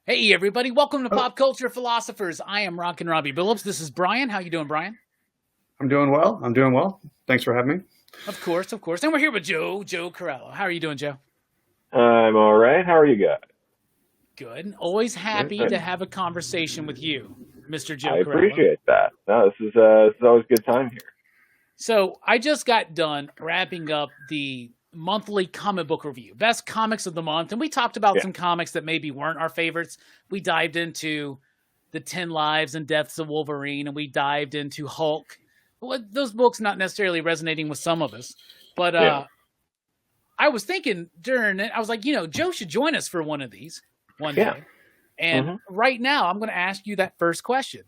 Hey everybody, welcome to Oh, Pop Culture Philosophers. I am Rockin Robbie Billups. This is Brian. How you doing, Brian? I'm doing well. I'm doing well. Thanks for having me. Of course, of course. And we're here with Joe Corallo. How are you doing, Joe? I'm all right. How are you guys? Good. Always happy to Good. have a conversation with you, Mr. Joe I Corallo. appreciate that. No, this is always a good time here. So I just got done wrapping up the monthly comic book review, best comics of the month, and we talked about Yeah, some comics that maybe weren't our favorites. We dived into the 10 Lives and Deaths of Wolverine, and we dived into Hulk. Well, those books not necessarily resonating with some of us, but yeah. I was thinking during it, I was like, Joe should join us for one of these one Yeah. day. And Mhm. right now, I'm going to ask you that first question.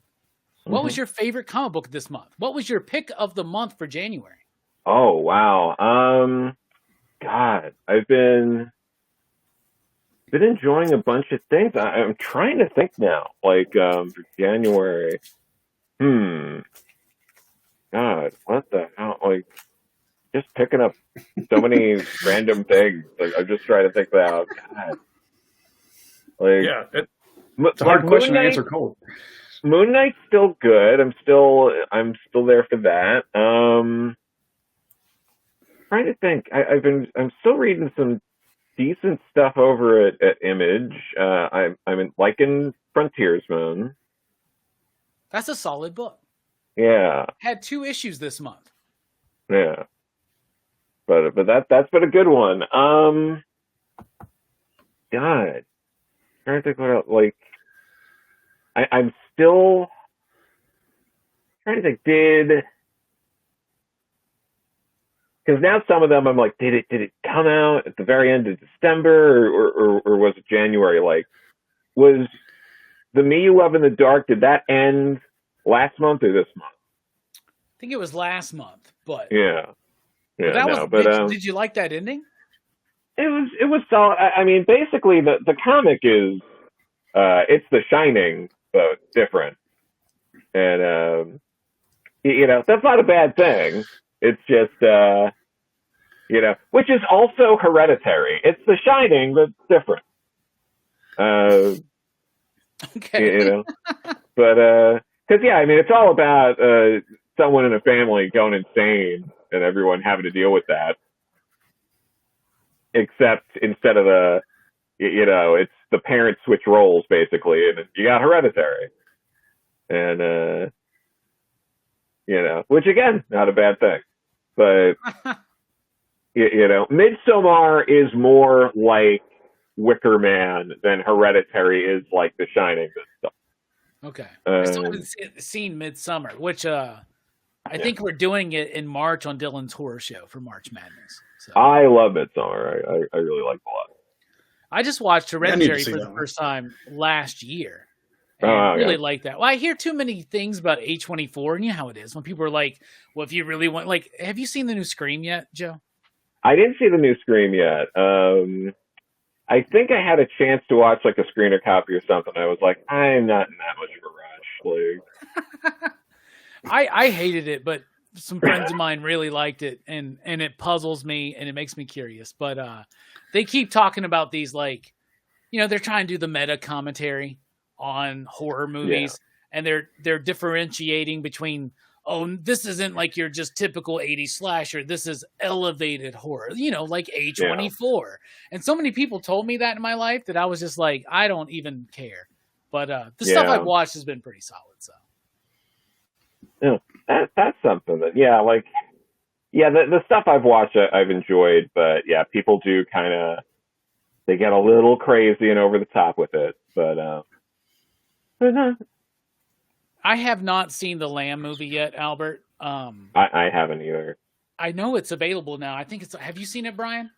What was Mhm. your favorite comic book this month? What was your pick of the month for January? Oh wow. God, I've been enjoying a bunch of things. I'm trying to think now. For January. Hmm. God, what the hell? Just picking up so many random things. I'm just trying to think about. God, like, Yeah, it's a like hard Moon question to Knight. answer cold. Moon Knight's still good. I'm still there for that. Trying to think. I'm still reading some decent stuff over at Image. Liking Frontiersman. That's a solid book. Yeah, Had two issues this month. yeah. But that's been a good one. God, trying to think what else. I'm still trying to think. Because now some of them I'm like, did it come out at the very end of December or was it January? Like, was the Me You Love in the Dark, did that end last month or this month? I think it was last month, but Yeah, yeah, that was no, but did you like that ending? it was solid. I mean, basically the comic is it's The Shining but different, and that's not a bad thing. It's just which is also Hereditary. It's The Shining but different. Uh, you, Okay. you know, but because yeah, I mean, it's all about someone in a family going insane and everyone having to deal with that. Except instead of it's the parents switch roles basically, and you got Hereditary, and which again, not a bad thing, but Midsommar is more like Wicker Man than Hereditary is like The Shining. Okay. I still Um, haven't seen Midsummer, which I yeah, think we're doing it in March on Dylan's horror show for March Madness. So I love Midsommar. I really like it a lot. I just watched Yeah, I need to Hereditary see for the that one. first time last year and Oh yeah, really like that. Well, I hear too many things about A24, and you know how it is when people are like, well, if you really want, like, have you seen the new Scream yet, Joe? I didn't see the new Scream yet. I think I had a chance to watch like a screener copy or something. I was like, I'm not in that much of a rush. I hated it, but some friends of mine really liked it, and it puzzles me and it makes me curious. But they keep talking about these, like, they're trying to do the meta commentary on horror Yeah, movies, and they're differentiating between, oh, this isn't like your just typical 80s slasher, this is elevated horror, like yeah, A24. And so many people told me that in my life that I was just like, I don't even care. But the stuff I've yeah, watched has been pretty solid. So yeah. That's something that the stuff I've watched I've enjoyed, but yeah, people do kind of they get a little crazy and over the top with it. But I have not seen the Lamb movie yet, Albert. I haven't either. I know it's available now. I think it's. Have you seen it, Brian?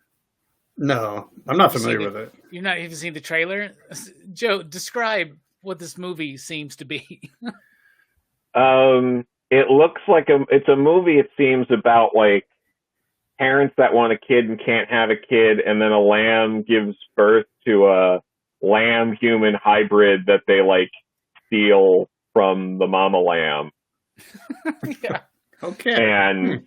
No, I'm not You seen familiar it? with it. You're not even seen the trailer, Joe. Describe what this movie seems to be. It looks like it's a movie. It seems about like parents that want a kid and can't have a kid, and then a lamb gives birth to a lamb human hybrid that they like steal from the mama lamb, Yeah, Okay. and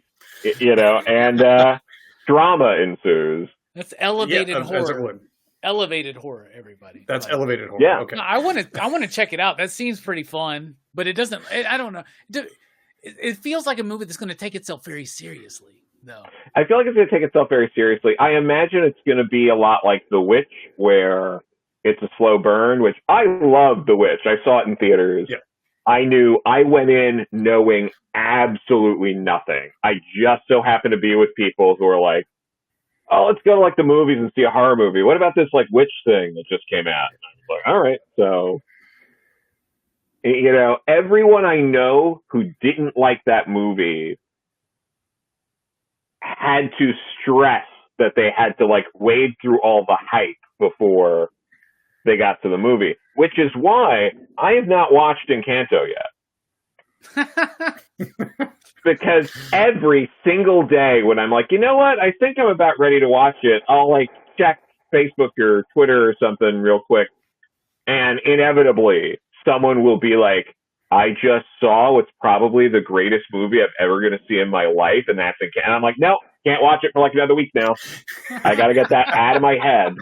and drama ensues. that's Yeah, elevated as it horror. would. elevated horror, everybody. That's Like, elevated horror. Yeah. Okay. no, I want to check it out. That seems pretty fun, but it doesn't. I don't know. It feels like a movie that's going to take itself very seriously, though. I feel like it's going to take itself very seriously. I imagine it's going to be a lot like The Witch, where it's a slow burn, which I love The Witch. I saw it in theaters. Yeah. I went in knowing absolutely nothing. I just so happened to be with people who are like, oh, let's go to like the movies and see a horror movie. What about this like witch thing that just came out? And I was like, all right. So, you know, everyone I know who didn't like that movie had to stress that they had to like wade through all the hype before they got to the movie, which is why I have not watched Encanto yet. Because every single day when I'm like, you know what, I think I'm about ready to watch it, I'll like check Facebook or Twitter or something real quick, and inevitably someone will be like, I just saw what's probably the greatest movie I'm ever going to see in my life, and that's Encanto. And I'm like, no, can't watch it for like another week now. I got to get that out of my head.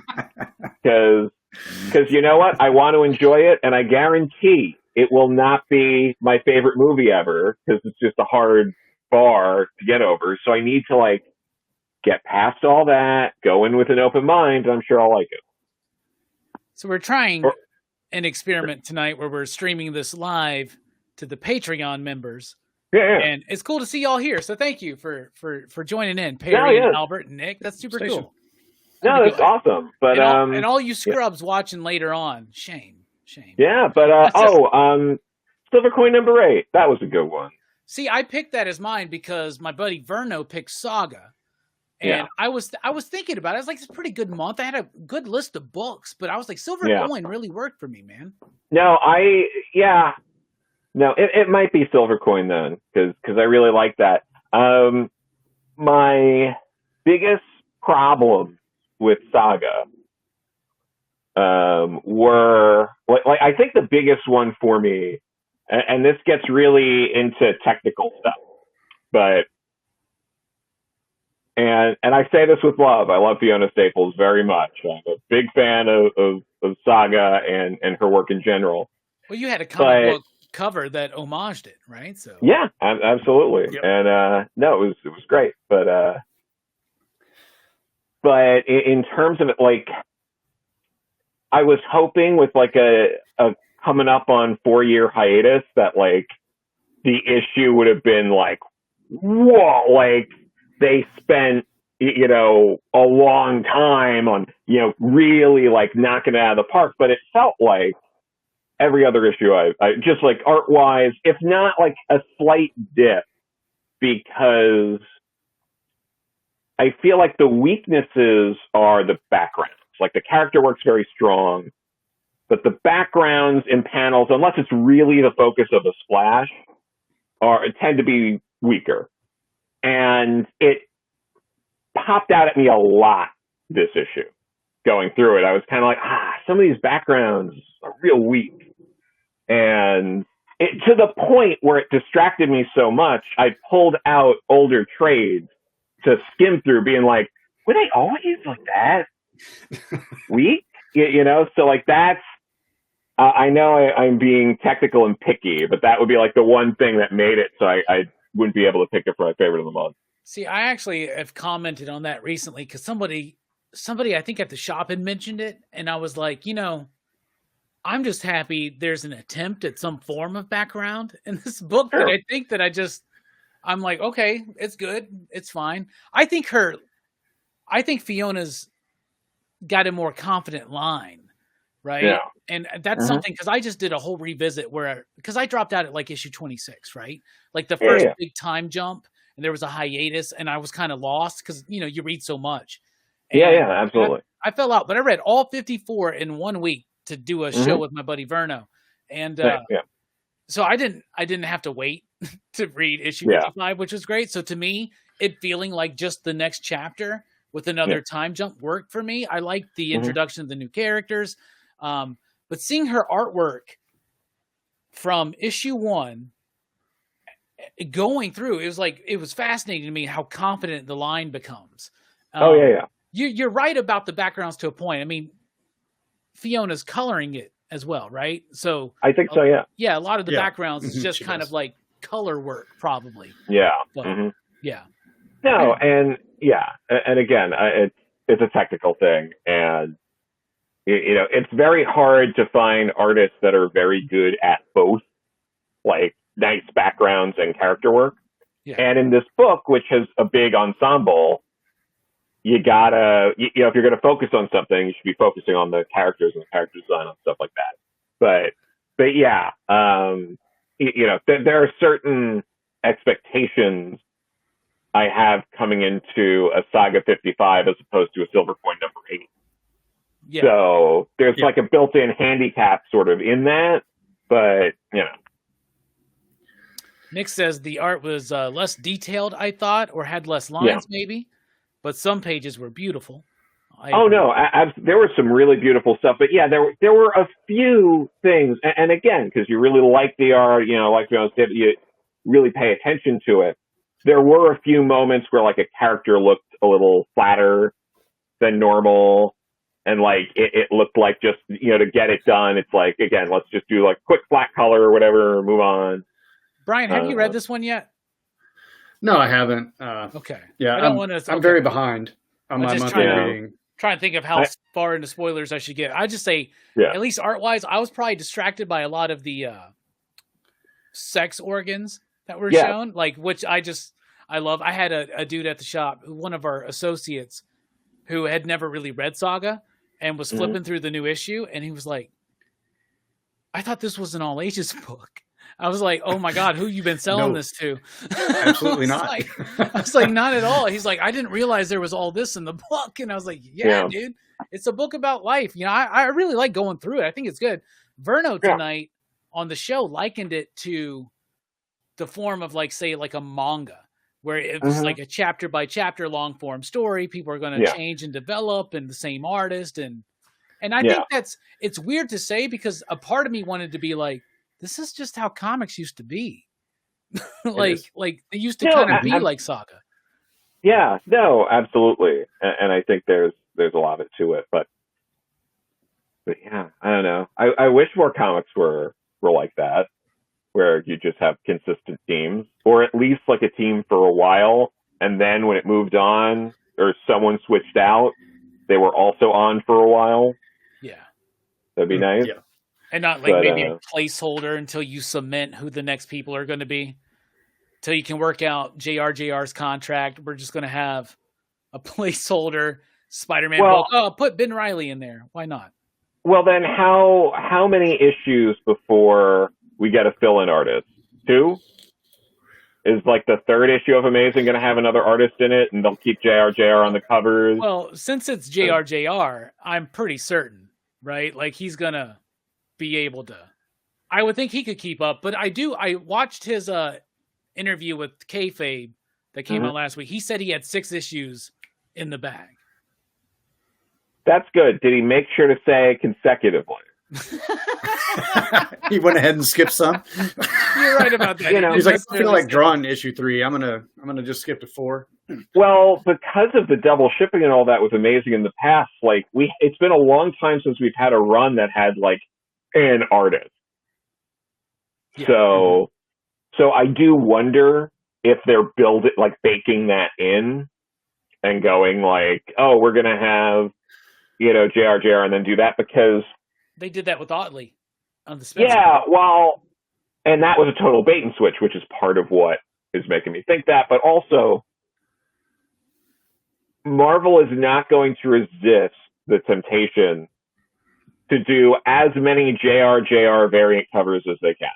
Because you know what? I want to enjoy it, and I guarantee it will not be my favorite movie ever, because it's just a hard bar to get over. So I need to like get past all that, go in with an open mind, and I'm sure I'll like it. So we're trying an experiment tonight where we're streaming this live to the Patreon members. Yeah. And it's cool to see y'all here. So thank you for joining in, Perry and Albert and Nick. That's super cool. No, that's awesome. But and all you scrubs watching later on, shame. Yeah, but Silver Coin number 8. That was a good one. See, I picked that as mine because my buddy Verno picked Saga. And I was thinking about it. I was like, it's a pretty good month. I had a good list of books, but I was like, Silver Coin really worked for me, man. No, it might be Silver Coin then, because I really like that. My biggest problem with Saga were like I think the biggest one for me, and this gets really into technical stuff, but and I say this with love. I love Fiona Staples very much. I'm a big fan of Saga and her work in general. Well, you had a comic book cover that homaged it, right? So yeah, absolutely. Yep. And no, it was great, but in terms of it, like, I was hoping with like a coming up on 4-year hiatus that like the issue would have been like, whoa, like they spent, you know, a long time on, you know, really like knocking it out of the park. But it felt like every other issue I just like art wise, if not like a slight dip, because I feel like the weaknesses are the backgrounds. Like the character work's very strong, but the backgrounds in panels, unless it's really the focus of a splash, tend to be weaker. And it popped out at me a lot this issue. Going through it, I was kind of like, some of these backgrounds are real weak. And to the point where it distracted me so much, I pulled out older trades to skim through, being like, were they always like that? Weak? You know? So like that's, I know I'm being technical and picky, but that would be like the one thing that made it so I wouldn't be able to pick it for my favorite of the month. See, I actually have commented on that recently because somebody I think at the shop had mentioned it, and I was like, you know, I'm just happy there's an attempt at some form of background in this book that I think that I'm like, okay, it's good. It's fine. I think Fiona's got a more confident line, right? Yeah. And that's something, because I just did a whole revisit because I dropped out at like issue 26, right? Like the first big time jump, and there was a hiatus, and I was kind of lost because, you know, you read so much. And absolutely. I fell out, but I read all 54 in 1 week to do a show with my buddy Verno. And so I didn't have to wait to read issue 55, which was great. So to me, it feeling like just the next chapter with another time jump worked for me. I liked the introduction of the new characters. But seeing her artwork from issue 1 going through, it was fascinating to me how confident the line becomes. You're right about the backgrounds to a point. I mean, Fiona's coloring it as well, right? So I think so. Yeah. yeah, a lot of the backgrounds is just She kind does. of like color work, probably. Yeah. But, yeah. No, and again, it's a technical thing, and it's very hard to find artists that are very good at both, like nice backgrounds and character work. Yeah. And in this book, which has a big ensemble, you gotta, if you're gonna focus on something, you should be focusing on the characters and the character design and stuff like that. But yeah, there are certain expectations I have coming into a Saga 55 as opposed to a Silver Coin number 8. Yeah. So there's like a built-in handicap sort of in that, but Nick says the art was less detailed, I thought, or had less lines, maybe, but some pages were beautiful. No, there was some really beautiful stuff, but yeah, there were a few things, and again, because you really like the art, like you really pay attention to it. There were a few moments where like a character looked a little flatter than normal, and like it looked like just to get it done. It's like, again, let's just do like quick flat color or whatever, move on. Brian, have you read this one yet? No, I haven't. Okay. Yeah, I don't want to. I'm very behind on my monthly reading. Trying to think of how far into spoilers I should get. I just say, at least art wise, I was probably distracted by a lot of the sex organs that were shown, like which I love. I had a dude at the shop, one of our associates, who had never really read Saga and was flipping through the new issue, and he was like, "I thought this was an all ages book." I was like, "Oh my god, who you been selling this to?" Absolutely not. I was like, "Not at all." He's like, "I didn't realize there was all this in the book," and I was like, "Yeah, dude, it's a book about life." I really like going through it. I think it's good. Verno tonight on the show likened it to the form of like, say, like a manga, where it was like a chapter by chapter long form story. People are going to change and develop, and the same artist, and I think it's weird to say because a part of me wanted to be like, this is just how comics used to be. like they used to kind of be like Saga. Yeah, no, absolutely. And I think there's a lot of it to it, but yeah, I don't know. I wish more comics were like that, where you just have consistent teams, or at least like a team for a while, and then when it moved on or someone switched out, they were also on for a while. Yeah. That'd be nice. Yeah. And not like maybe a placeholder until you cement who the next people are going to be. Till you can work out JR's contract. We're just going to have a placeholder Spider-Man book. Oh, put Ben Reilly in there. Why not? Well, then how many issues before we get a fill-in artist? 2? Is like the 3rd issue of Amazing going to have another artist in it, and they'll keep JR on the covers? Well, since it's JR, I'm pretty certain, right? Like he's going to be able to. I would think he could keep up, but I watched his interview with Kayfabe that came out last week. He said he had 6 issues in the bag. That's good. Did he make sure to say consecutively? He went ahead and skipped some. You're right about that. He's like, I feel like drawing issue 3. I'm gonna just skip to 4. Well, because of the double shipping and all that was Amazing in the past, like it's been a long time since we've had a run that had like an artist. Yeah. So I do wonder if they're baking that in and going like, oh, we're gonna have JR and then do that, because they did that with Otley on the Spencer. Yeah, well, and that was a total bait and switch, which is part of what is making me think that. But also, Marvel is not going to resist the temptation to do as many JR variant covers as they can.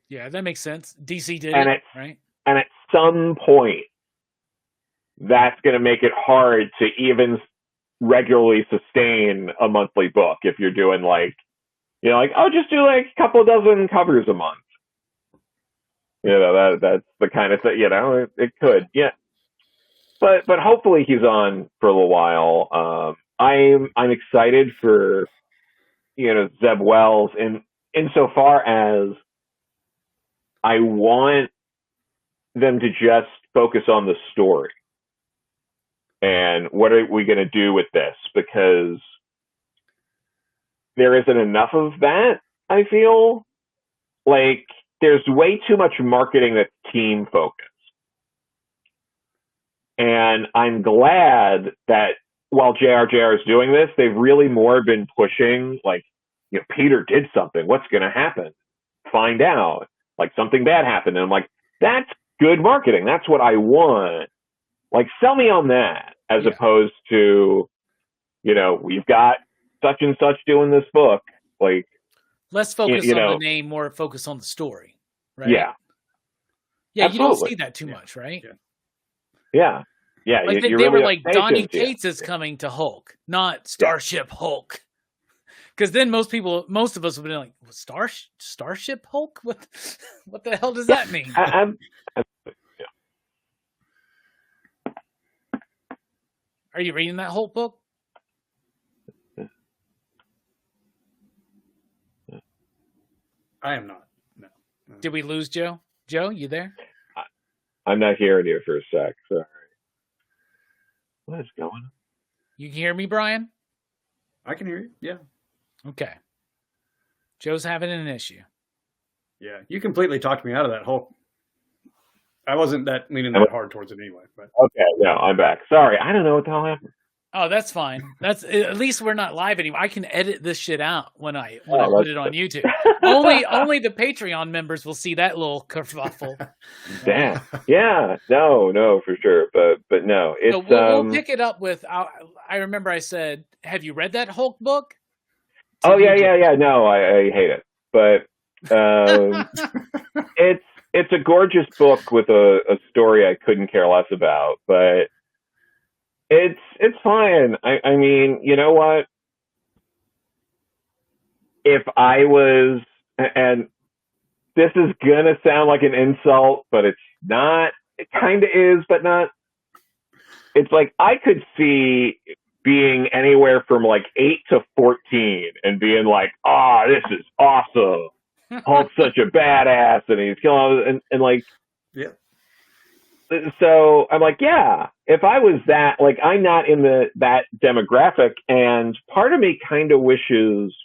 Yeah, that makes sense. DC did right? And at some point, that's going to make it hard to even regularly sustain a monthly book if you're doing just do like a couple dozen covers a month. That's the kind of thing, it could, yeah. But hopefully he's on for a little while. I'm excited for Zeb Wells insofar as I want them to just focus on the story. And what are we going to do with this? Because there isn't enough of that. I feel like there's way too much marketing that's team focused. And I'm glad that while JRJR is doing this, they've really more been pushing, like, Peter did something. What's going to happen? Find out. Like, something bad happened. And I'm like, that's good marketing. That's what I want. Like, sell me on that, as opposed to, we've got such and such doing this book. Like, less focus on the name, more focus on the story, right? Yeah. Yeah, Absolutely. you don't see that too much, right? Yeah. Like they really were like, Donny Cates is coming to Hulk, not Starship Hulk. Because then most of us would be like, Starship Hulk? What the hell does that mean? Are you reading that Hulk book? I am not. No. Did we lose Joe? Joe, you there? I'm not hearing you for a sec. Sorry. What is going on? You can hear me, Brian? I can hear you. Yeah. Okay. Joe's having an issue. Yeah. You completely talked me out of that whole. I wasn't leaning that hard towards it anyway. But okay, no, I'm back. Sorry, I don't know what the hell happened. Oh, that's fine. That's at least we're not live anymore. I can edit this shit out when I put it on YouTube. only the Patreon members will see that little kerfuffle. Damn. Yeah. No, for sure. But no, it's so we'll pick it up with. I remember I said, "Have you read that Hulk book?" Oh yeah. No, I hate it, but it's a gorgeous book with a story I couldn't care less about, but. It's fine. I mean, you know what? If I was, and this is gonna sound like an insult, but it's not. It kind of is, but not. It's like I could see being anywhere from like 8 to 14 and being like, this is awesome. Hulk's such a badass, and he's killing, and like, yeah. So I'm like, yeah, if I was that, like, I'm not in that demographic, and part of me kind of wishes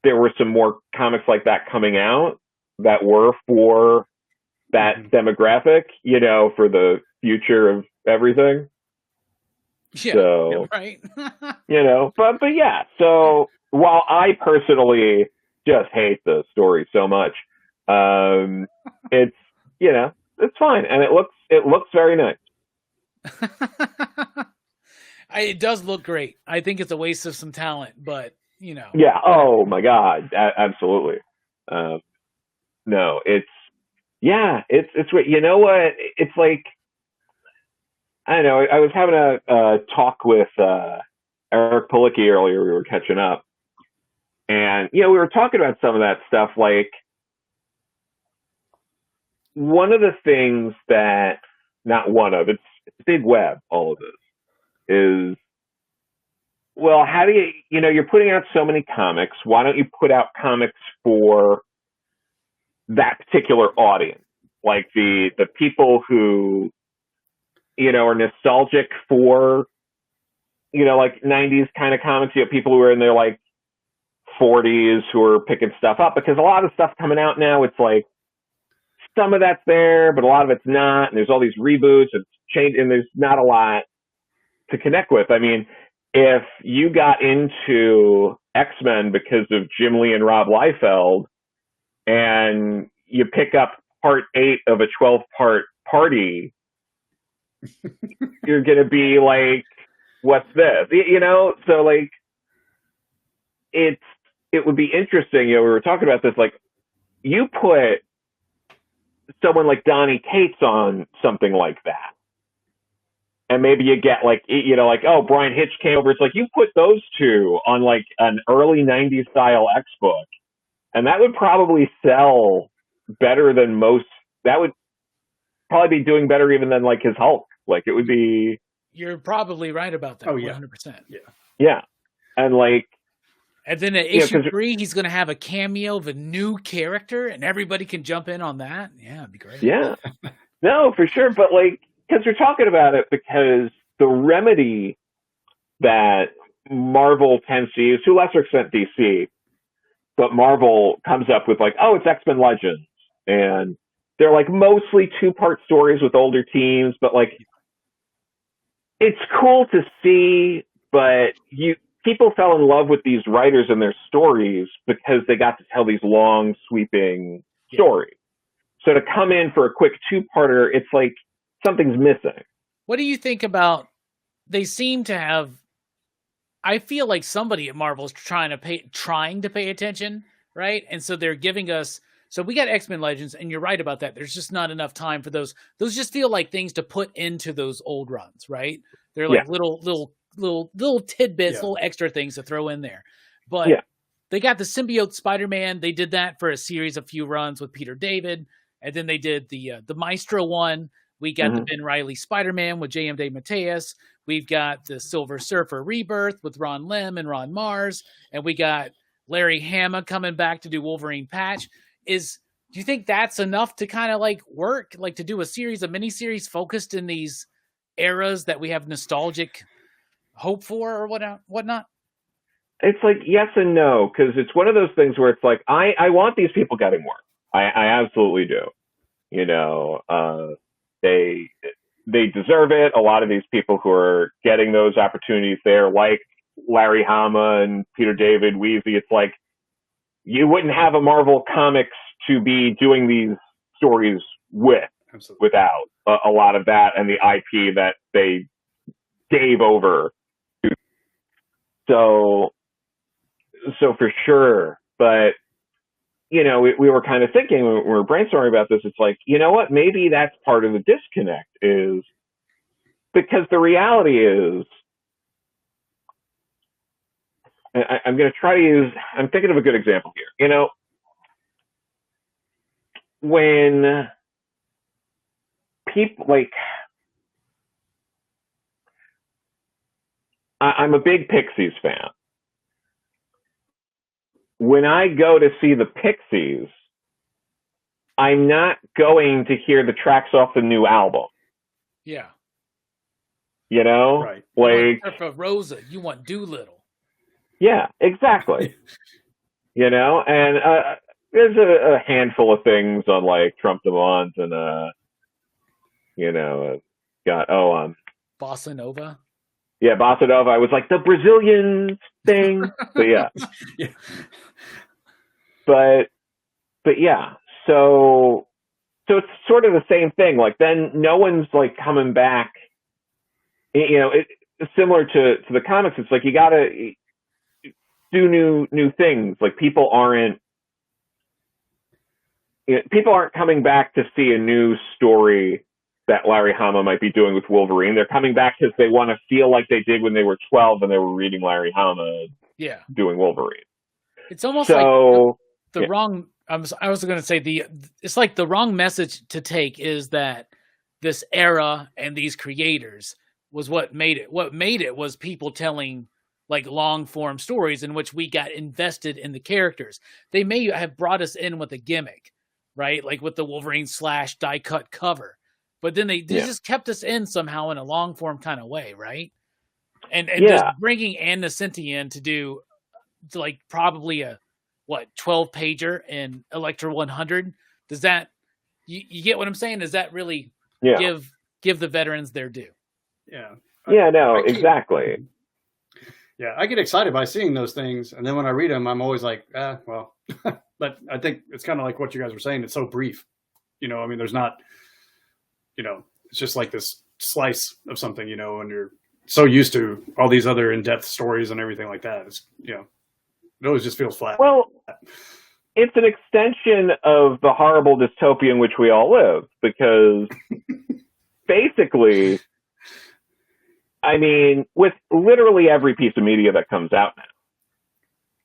there were some more comics like that coming out that were for that demographic, for the future of everything. Yeah, so, right. but yeah, so while I personally just hate the story so much, it's, it's fine, and it looks very nice. It does look great. I think it's a waste of some talent, but Yeah. Oh my God. Absolutely. No, it's great. You know what? It's like, I don't know. I was having a talk with Eric Pulicki earlier. We were catching up, and we were talking about some of that stuff, like. One of the things that, not one of, it's a big web, all of this, is, well, how do you're putting out so many comics, why don't you put out comics for that particular audience? Like the people who, are nostalgic for, like 90s kind of comics, people who are in their like 40s who are picking stuff up, because a lot of stuff coming out now, it's like, some of that's there, but a lot of it's not. And there's all these reboots and change, and there's not a lot to connect with. I mean, if you got into X-Men because of Jim Lee and Rob Liefeld, and you pick up part 8 of a 12-part party, you're going to be like, what's this? So like, it would be interesting. We were talking about this, like, you put someone like Donny Cates on something like that, and maybe you get like, like, oh, Brian Hitch came over. It's like, you put those two on like an early 90s style X book, and that would probably sell better than most. That would probably be doing better even than like his Hulk. Like, it would be. You're probably right about that. Oh yeah, 100%. Yeah. And like, and then at issue 3, he's going to have a cameo of a new character, and everybody can jump in on that. Yeah, it'd be great. Yeah. No, for sure. But like, because we're talking about it, because the remedy that Marvel tends to use, to a lesser extent DC, but Marvel comes up with like, oh, it's X-Men Legends. And they're like mostly 2-part stories with older teams, but like, it's cool to see, but people fell in love with these writers and their stories because they got to tell these long, sweeping stories. So to come in for a quick 2-parter, it's like something's missing. What do you think about, they seem to have, I feel like somebody at Marvel is trying to pay attention, right? And so they're giving us, so we got X-Men Legends, and you're right about that. There's just not enough time for those. Those just feel like things to put into those old runs, right? They're like little tidbits, little extra things to throw in there. But they got the symbiote Spider-Man. They did that for a series of few runs with Peter David. And then they did the Maestro one. We got the Ben Reilly Spider-Man with J.M. DeMatteis. We've got the Silver Surfer Rebirth with Ron Lim and Ron Mars. And we got Larry Hama coming back to do Wolverine Patch. Do you think that's enough to kind of like work, like to do a miniseries focused in these eras that we have nostalgic hope for or whatnot? It's like yes and no, because it's one of those things where it's like, I want these people getting work. I absolutely do. You know, they deserve it. A lot of these people who are getting those opportunities there, like Larry Hama and Peter David, Weezy, it's like, you wouldn't have a Marvel Comics to be doing these stories without a lot of that and the IP that they gave over. So for sure. But, you know, we were kind of thinking when we were brainstorming about this, it's like, you know what, maybe that's part of the disconnect, is because the reality is, I'm going to try to use, I'm thinking of a good example here. You know, when people like, I'm a big Pixies fan. When I go to see the Pixies, I'm not going to hear the tracks off the new album. Yeah. You know? Right. Like, for Rosa, you want Doolittle. Yeah, exactly. You know, and there's a handful of things on like Trump Demont and you know, Bossa Nova. Yeah, Bossa Nova. I was like the Brazilian thing. But yeah. But yeah. So it's sort of the same thing. Like then no one's like coming back. You know, it's similar to the comics. It's like you gotta do new things. Like people aren't coming back to see a new story that Larry Hama might be doing with Wolverine. They're coming back because they want to feel like they did when they were 12 and they were reading Larry Hama doing Wolverine. It's almost like the wrong, I was going to say it's like the wrong message to take is that this era and these creators was what made it. What made it was people telling like long form stories in which we got invested in the characters. They may have brought us in with a gimmick, right? Like with the Wolverine / die cut cover, but then they just kept us in somehow in a long form kind of way. Right. And just bringing Ann Nesenti in to do like probably 12 pager in Electra 100. Does that, you get what I'm saying? Does that really give the veterans their due? Yeah. Yeah, no, exactly. Yeah, I get excited by seeing those things, and then when I read them, I'm always like, well. But I think it's kind of like what you guys were saying. It's so brief, you know. I mean, there's not, you know, it's just like this slice of something, you know, and you're so used to all these other in-depth stories and everything like that. It's, you know, it always just feels flat. Well, it's an extension of the horrible dystopia in which we all live, because basically, I mean, with literally every piece of media that comes out now,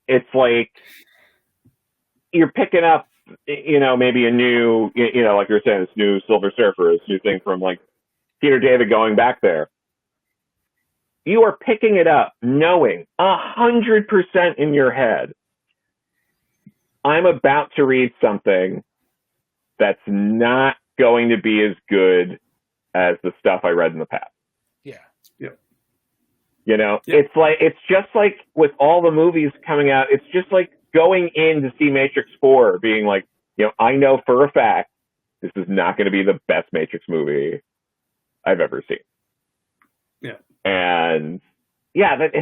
it's like you're picking up, you know, maybe a new, you know, like you're saying, this new Silver Surfer, this new thing from like Peter David going back there. You are picking it up knowing 100% in your head, I'm about to read something that's not going to be as good as the stuff I read in the past. Yeah. It's just like with all the movies coming out, it's just like going in to see Matrix 4 being like, I know for a fact this is not going to be the best Matrix movie I've ever seen. Yeah. And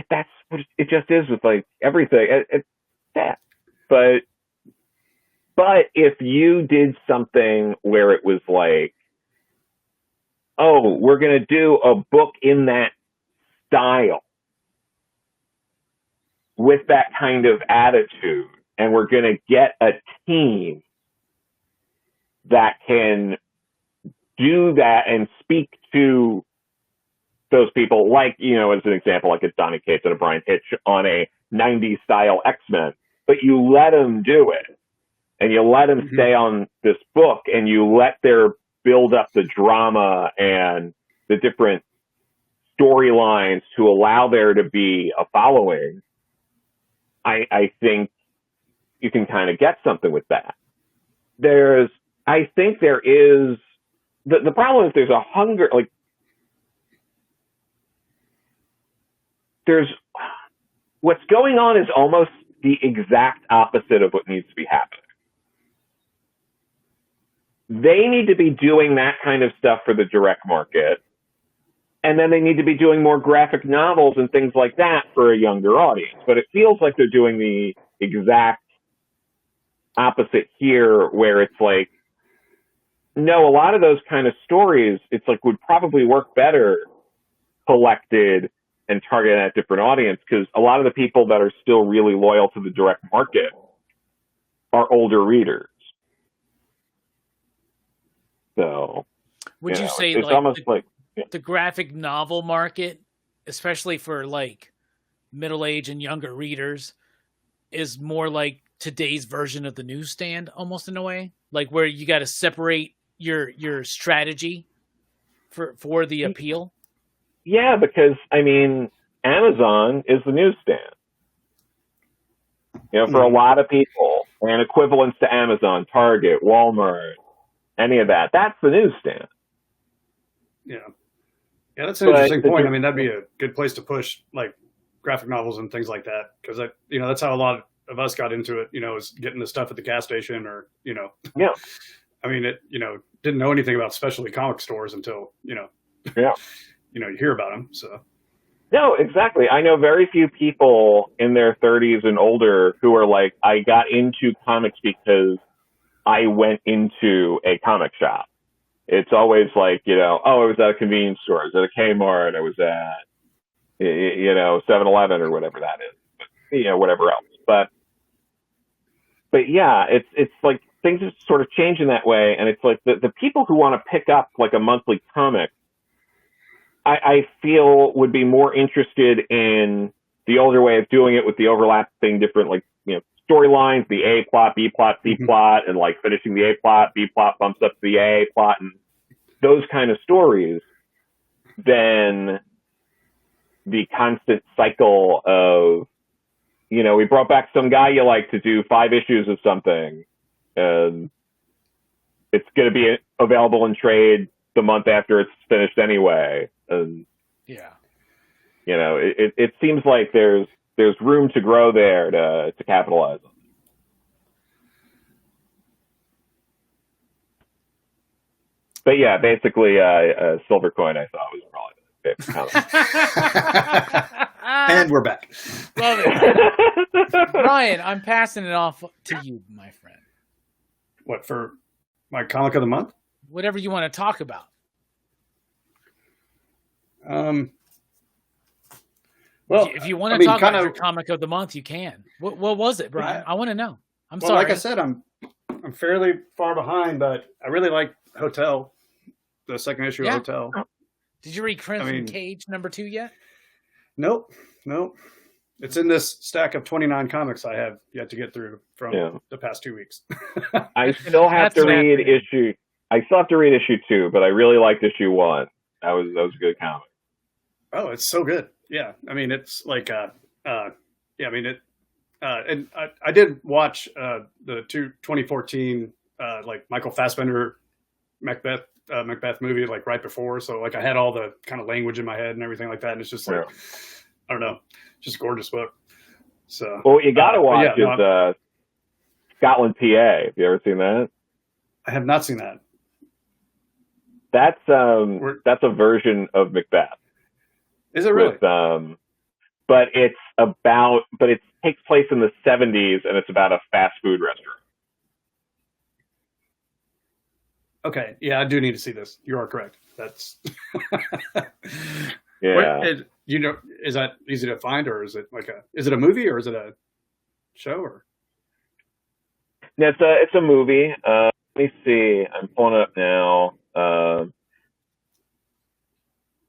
that's what it just is with like everything. It's that. But if you did something where it was like, oh, we're going to do a book in that style with that kind of attitude, and we're going to get a team that can do that and speak to those people, like, as an example, like a Donny Cates and a Brian Hitch on a 90s style X-Men, but you let them do it, and you let them stay on this book, and you let their build up the drama and the different storylines to allow there to be a following. I think you can kind of get something with that. I think there is, the problem is there's a hunger, like, what's going on is almost the exact opposite of what needs to be happening. They need to be doing that kind of stuff for the direct market, and then they need to be doing more graphic novels and things like that for a younger audience. But it feels like they're doing the exact opposite here, where it's like, no, a lot of those kind of stories, it's like, would probably work better collected and targeted at a different audience, because a lot of the people that are still really loyal to the direct market are older readers. So, would you say it's like almost like the graphic novel market, especially for like middle-aged and younger readers, is more like today's version of the newsstand, almost in a way, like where you got to separate your strategy for the appeal? Yeah, because Amazon is the newsstand. For a lot of people, and equivalents to Amazon, Target, Walmart, any of that, that's the newsstand. Yeah, that's an interesting point. That'd be a good place to push like graphic novels and things like that, because that's how a lot of us got into it. Is getting the stuff at the gas station, or Yeah. Didn't know anything about specialty comic stores until you hear about them. So. No, exactly. I know very few people in their 30s and older who are like, I got into comics because I went into a comic shop. It's always like, I was at a convenience store, I was at a Kmart, I was at, 7-Eleven or whatever that is, whatever else. But yeah, it's like things have sort of changed in that way. And it's like the people who want to pick up like a monthly comic, I feel would be more interested in the older way of doing it with the overlapping different, like, storylines, the A plot, B plot, C plot, and like finishing the A plot, B plot bumps up to the A plot, and those kind of stories, than the constant cycle of, we brought back some guy you like to do 5 issues of something, and it's going to be available in trade the month after it's finished anyway. And it seems like there's room to grow there to capitalize on. But yeah, basically, Silver Coin I thought was probably the favorite comic. And we're back. Love it. Brian, I'm passing it off to you, my friend. What, for my comic of the month? Whatever you want to talk about. Well, if you want to talk about your comic of the month, you can. What was it, Brian? I want to know. I'm sorry. Like I said, I'm fairly far behind, but I really like Hotel, the second issue of Hotel. Did you read Crimson Cage #2 yet? Nope. It's in this stack of 29 comics I have yet to get through from the past 2 weeks. I still have to read issue 2, but I really liked issue 1. That was a good comic. Oh, it's so good. Yeah. It's like, and I did watch the 2014 like Michael Fassbender Macbeth movie like right before, so like I had all the kind of language in my head and everything like that, and it's just like I don't know, just a gorgeous book. So, well, what you got to watch yeah, no, is Scotland, PA. Have you ever seen that? I have not seen that. That's a version of Macbeth. Is it really? But it takes place in the 70s, and it's about a fast food restaurant. Okay, yeah, I do need to see this. You are correct. That's Yeah. Is that easy to find, or is it is it a movie, or is it a show, or? No, it's a movie. Let me see. I'm pulling it up now.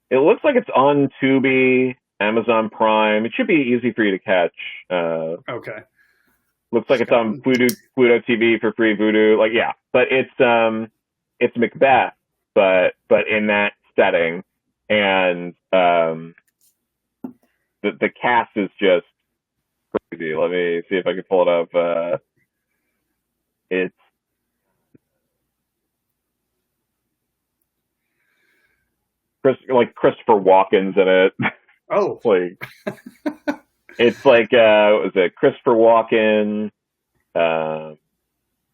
It looks like it's on Tubi, Amazon Prime. It should be easy for you to catch. Okay. Looks like it's on Pluto TV for free. Vudu, but it's Macbeth, but in that setting, and the cast is just crazy. Let me see if I can pull it up. It's Christopher Walken's in it. Oh, it's like what was it? Christopher Walken,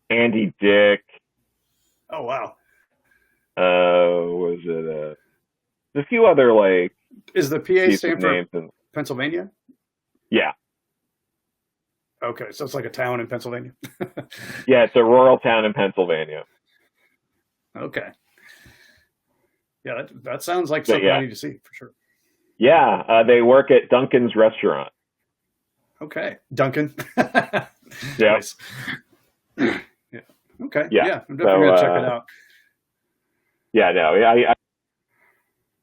Andy Dick. Oh wow. Was it a few other Is the PA stand for names Pennsylvania? Yeah. Okay, so it's like a town in Pennsylvania. Yeah, it's a rural town in Pennsylvania. Okay. Yeah, that sounds like something I need to see for sure. Yeah, they work at Duncan's restaurant. Okay, Duncan. Yeah. Nice. Yeah. Okay. Yeah. I'm definitely gonna check it out. Yeah, no, I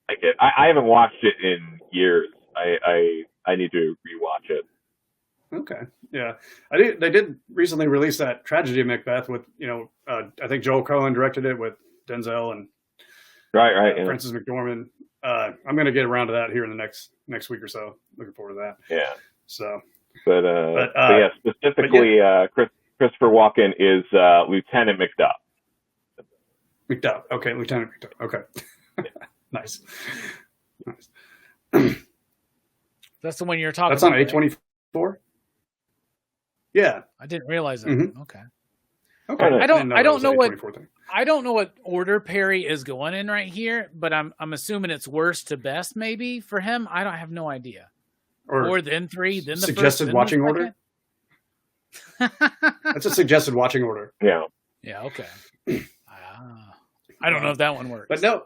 like it. I haven't watched it in years. I need to rewatch it. Okay. Yeah. They did recently release that Tragedy of Macbeth with, I think Joel Cohen directed it with Denzel and right. Frances McDormand. I'm going to get around to that here in the next week or so. Looking forward to that. Yeah. So, but specifically, Christopher Walken is Lieutenant Macduff. Macduff. Okay, Lieutenant Macduff. Okay. Nice. That's the one you're talking about. That's on A24? Yeah. I didn't realize that. Mm-hmm. Okay. I don't know what order Perry is going in right here, but I'm assuming it's worst to best maybe for him. I have no idea. Or then 3, then the suggested first, watching order. That's a suggested watching order. Yeah. Yeah. Okay. I don't know if that one works. But no.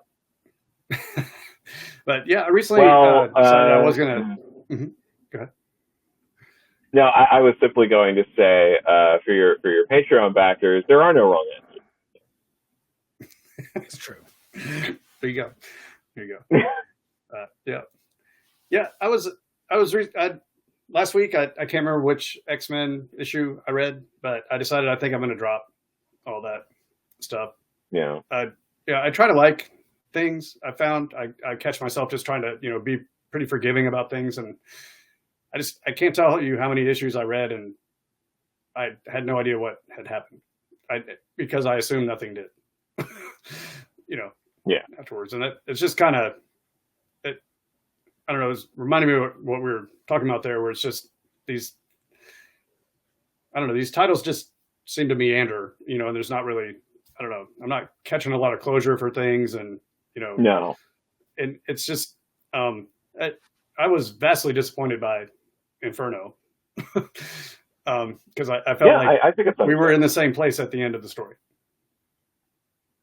But yeah, I recently decided I was gonna. Mm-hmm. Go ahead. No, I was simply going to say for your Patreon backers, there are no wrong answers. It's true. There you go. Yeah. I was last week. I can't remember which X-Men issue I read, but I decided I think I'm going to drop all that stuff. Yeah. I try to like things. I found I catch myself just trying to be pretty forgiving about things, and I can't tell you how many issues I read and I had no idea what had happened. Because I assumed nothing did. Afterwards, and it's just kind of I don't know. It's reminding me of what we were talking about there, where it's just these. I don't know. These titles just seem to meander, and there's not really. I don't know. I'm not catching a lot of closure for things, and No. And it's just. I was vastly disappointed by Inferno, because I felt like I think we were in the same place at the end of the story.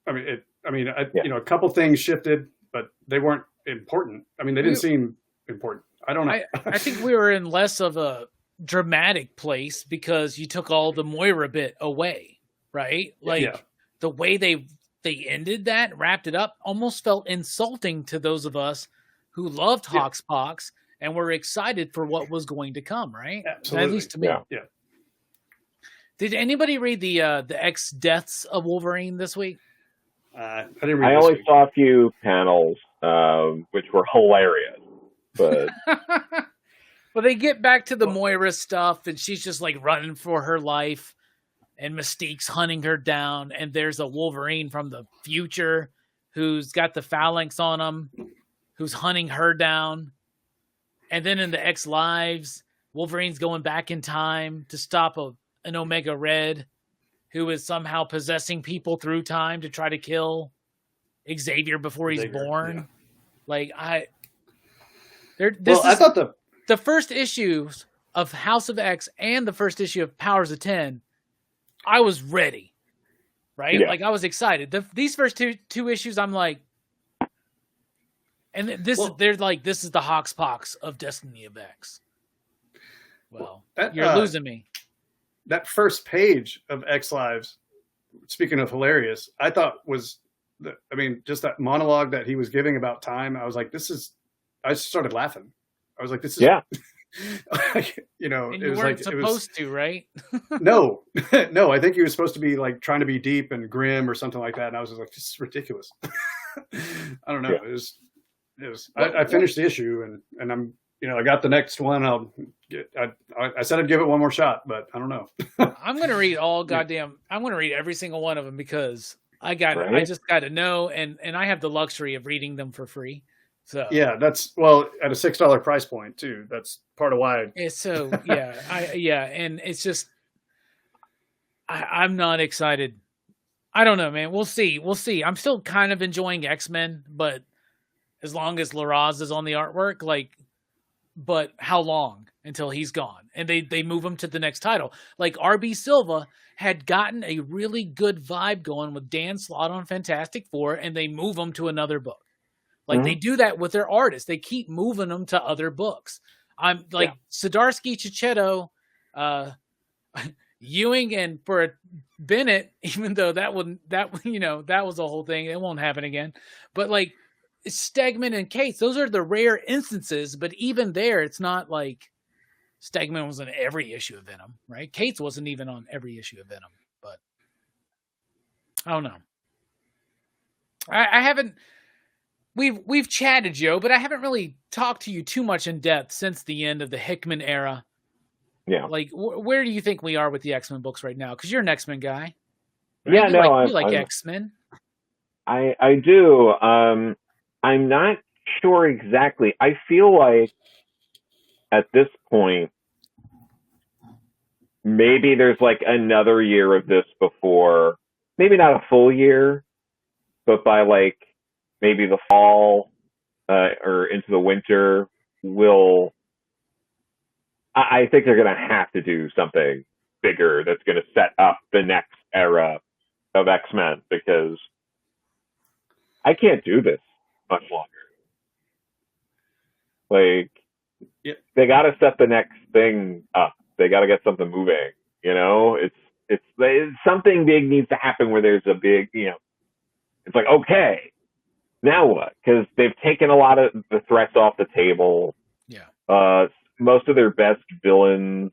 A couple things shifted, but they weren't important. I mean, they didn't seem important. I don't know. I think we were in less of a dramatic place because you took all the Moira bit away, right? The way they ended that, wrapped it up, almost felt insulting to those of us who loved Hoxpox and were excited for what was going to come, right? Absolutely. At least to me. Yeah. Did anybody read the X Deaths of Wolverine this week? I didn't read. I only saw a few panels, which were hilarious. But well, they get back to the Moira stuff, and she's just like running for her life, and Mystique's hunting her down, and there's a Wolverine from the future who's got the phalanx on him, who's hunting her down, And then in the X Lives, Wolverine's going back in time to stop an Omega Red who is somehow possessing people through time to try to kill Xavier before he's born. Yeah. Like I thought the first issues of House of X and the first issue of Powers of 10, I was ready. Right? Yeah. Like I was excited. These first two issues, I'm like, and they're like, this is the Hoxpox of Destiny of X. Well, you're losing me. That first page of X Lives, speaking of hilarious, I thought was, just that monologue that he was giving about time. I was like, I started laughing. I was like, this is, yeah. You it was weren't like, supposed to, right? No, I think he was supposed to be like trying to be deep and grim or something like that. And I was just like, this is ridiculous. I don't know. Yeah. It was, I finished the issue and I'm, I got the next one. I said I'd give it one more shot, but I don't know. I'm going to read I'm going to read every single one of them because I just got to know. And I have the luxury of reading them for free. So yeah, that's at a $6 price point too. That's part of why. So yeah, and it's just I'm not excited. I don't know, man. We'll see. I'm still kind of enjoying X-Men, but as long as Larraz is on the artwork, but how long until he's gone? And they move him to the next title. Like RB Silva had gotten a really good vibe going with Dan Slott on Fantastic Four, and they move him to another book. Like they do that with their artists. They keep moving them to other books. I'm like Zdarsky, Chichetto, Ewing, and for Bennett, even though that was a whole thing. It won't happen again. But like Stegman and Cates, those are the rare instances. But even there, it's not like Stegman was in every issue of Venom, right? Cates wasn't even on every issue of Venom. But I don't know. I haven't. We've chatted, Joe, but I haven't really talked to you too much in depth since the end of the Hickman era. Yeah. Like, where do you think we are with the X-Men books right now? Because you're an X-Men guy. Right? Yeah, you like X-Men. I do. I'm not sure exactly. I feel like at this point, maybe there's like another year of this before, maybe not a full year, but by like maybe the fall or into the winter, I think they're going to have to do something bigger that's going to set up the next era of X-Men, because I can't do this much longer. Like, they got to set the next thing up. They got to get something moving. It's something big needs to happen where there's a big, it's like, okay, now what? Because they've taken a lot of the threats off the table. Yeah. Most of their best villains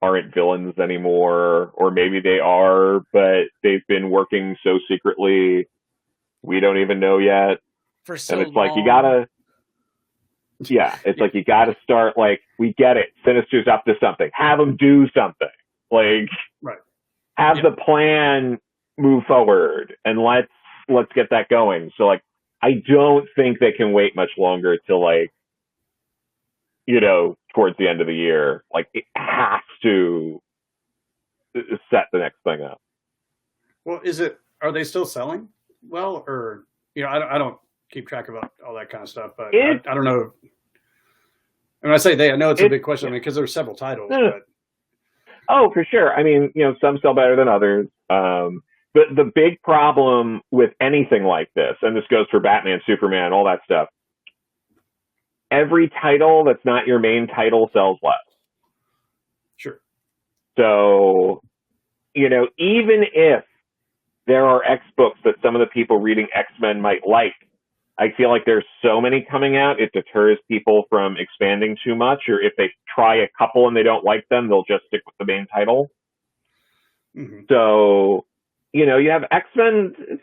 aren't villains anymore, or maybe they are, but they've been working so secretly we don't even know yet. For so and it's long. Like you gotta, like you gotta start. Like, we get it. Sinister's up to something. Have them do something. Like, right. Have the plan move forward, and let's get that going. So like, I don't think they can wait much longer till like, towards the end of the year. Like, it has to set the next thing up. Well, are they still selling well, or, I don't keep track of all that kind of stuff, but I don't know. And when I say I know it's a big question, because there's several titles. But... Oh, for sure. I mean, some sell better than others. But the big problem with anything like this, and this goes for Batman, Superman, all that stuff, every title that's not your main title sells less. Sure. So, even if there are X books that some of the people reading X-Men might like, I feel like there's so many coming out, it deters people from expanding too much, or if they try a couple and they don't like them, they'll just stick with the main title. Mm-hmm. So, you have X-Men, it's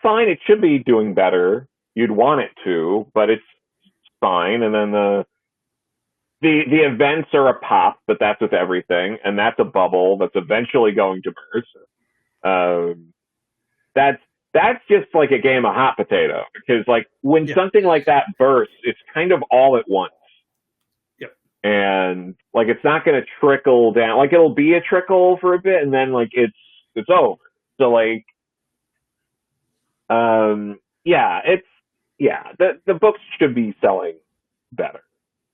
fine, it should be doing better. You'd want it to, but it's fine. And then the events are a pop, but that's with everything, and that's a bubble that's eventually going to burst. That's just like a game of hot potato, because like when something like that bursts, it's kind of all at once. and like it's not going to trickle down. Like it'll be a trickle for a bit, and then like it's over. So like, the books should be selling better,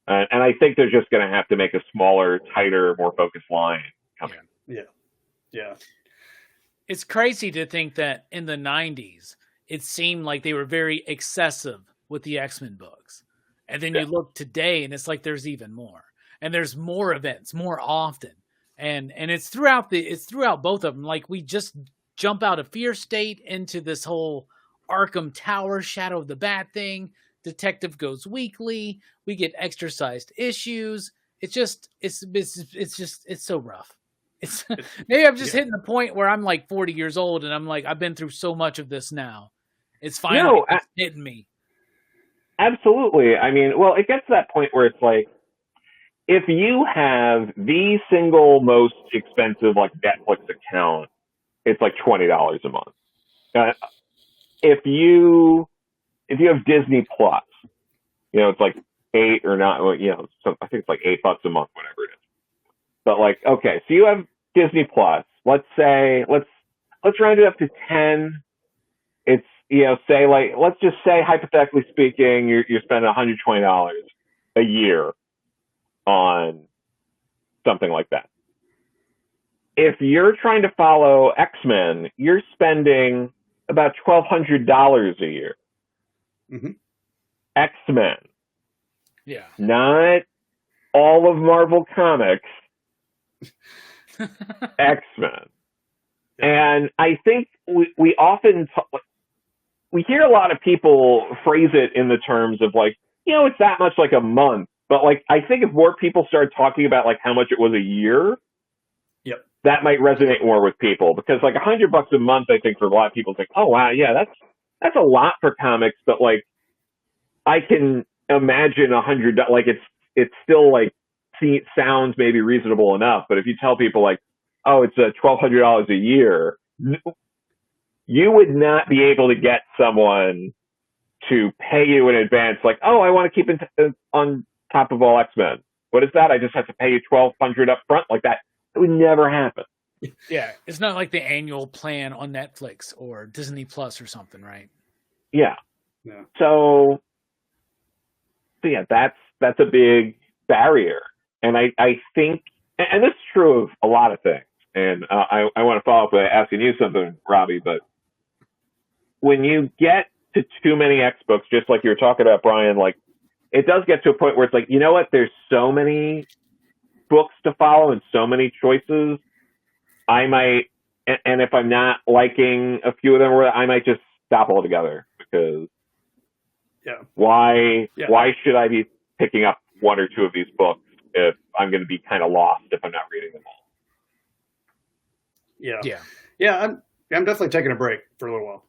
and I think they're just going to have to make a smaller, tighter, more focused line coming. Yeah. It's crazy to think that in the 90s, it seemed like they were very excessive with the X-Men books. And then you look today and it's like there's even more. And there's more events more often. And it's throughout both of them. Like we just jump out of Fear State into this whole Arkham Tower Shadow of the Bat thing. Detective Goes Weekly. We get extra-sized issues. It's so rough. Maybe I'm just hitting the point where I'm like 40 years old and I'm like, I've been through so much of this now. It's finally hitting me. Absolutely. I mean, well, it gets to that point where it's like, if you have the single most expensive like Netflix account, it's like $20 a month. If you have Disney Plus, it's like $8 or not, I think it's like $8 a month, whatever it is. But like, okay, so you have Disney Plus. Let's round it up to 10. It's, let's just say, hypothetically speaking, you're spending $120 a year on something like that. If you're trying to follow X-Men, you're spending about $1,200 a year. Mm-hmm. X-Men. Yeah. Not all of Marvel Comics. X-Men. And I think we often we hear a lot of people phrase it in the terms of like, it's that much like a month. But like, I think if more people start talking about like how much it was a year, that might resonate more with people, because like $100 a month, I think for a lot of people, it's like, oh wow, yeah, that's a lot for comics. But like, I can imagine $100, like it's still like sounds maybe reasonable enough. But if you tell people like, oh, it's $1,200 a year, you would not be able to get someone to pay you in advance. Like, oh, I want to keep on top of all X-Men. What is that? I just have to pay you $1,200 up front like that. It would never happen. Yeah, it's not like the annual plan on Netflix or Disney Plus or something, right? Yeah. So yeah, that's a big barrier. And I think, and this is true of a lot of things. And I want to follow up by asking you something, Robbie, but when you get to too many X books, just like you were talking about, Brian, like it does get to a point where it's like, you know what, there's so many books to follow and so many choices. I might, and if I'm not liking a few of them, I might just stop altogether, because why should I be picking up one or two of these books if I'm going to be kind of lost if I'm not reading them all? Yeah. I'm definitely taking a break for a little while.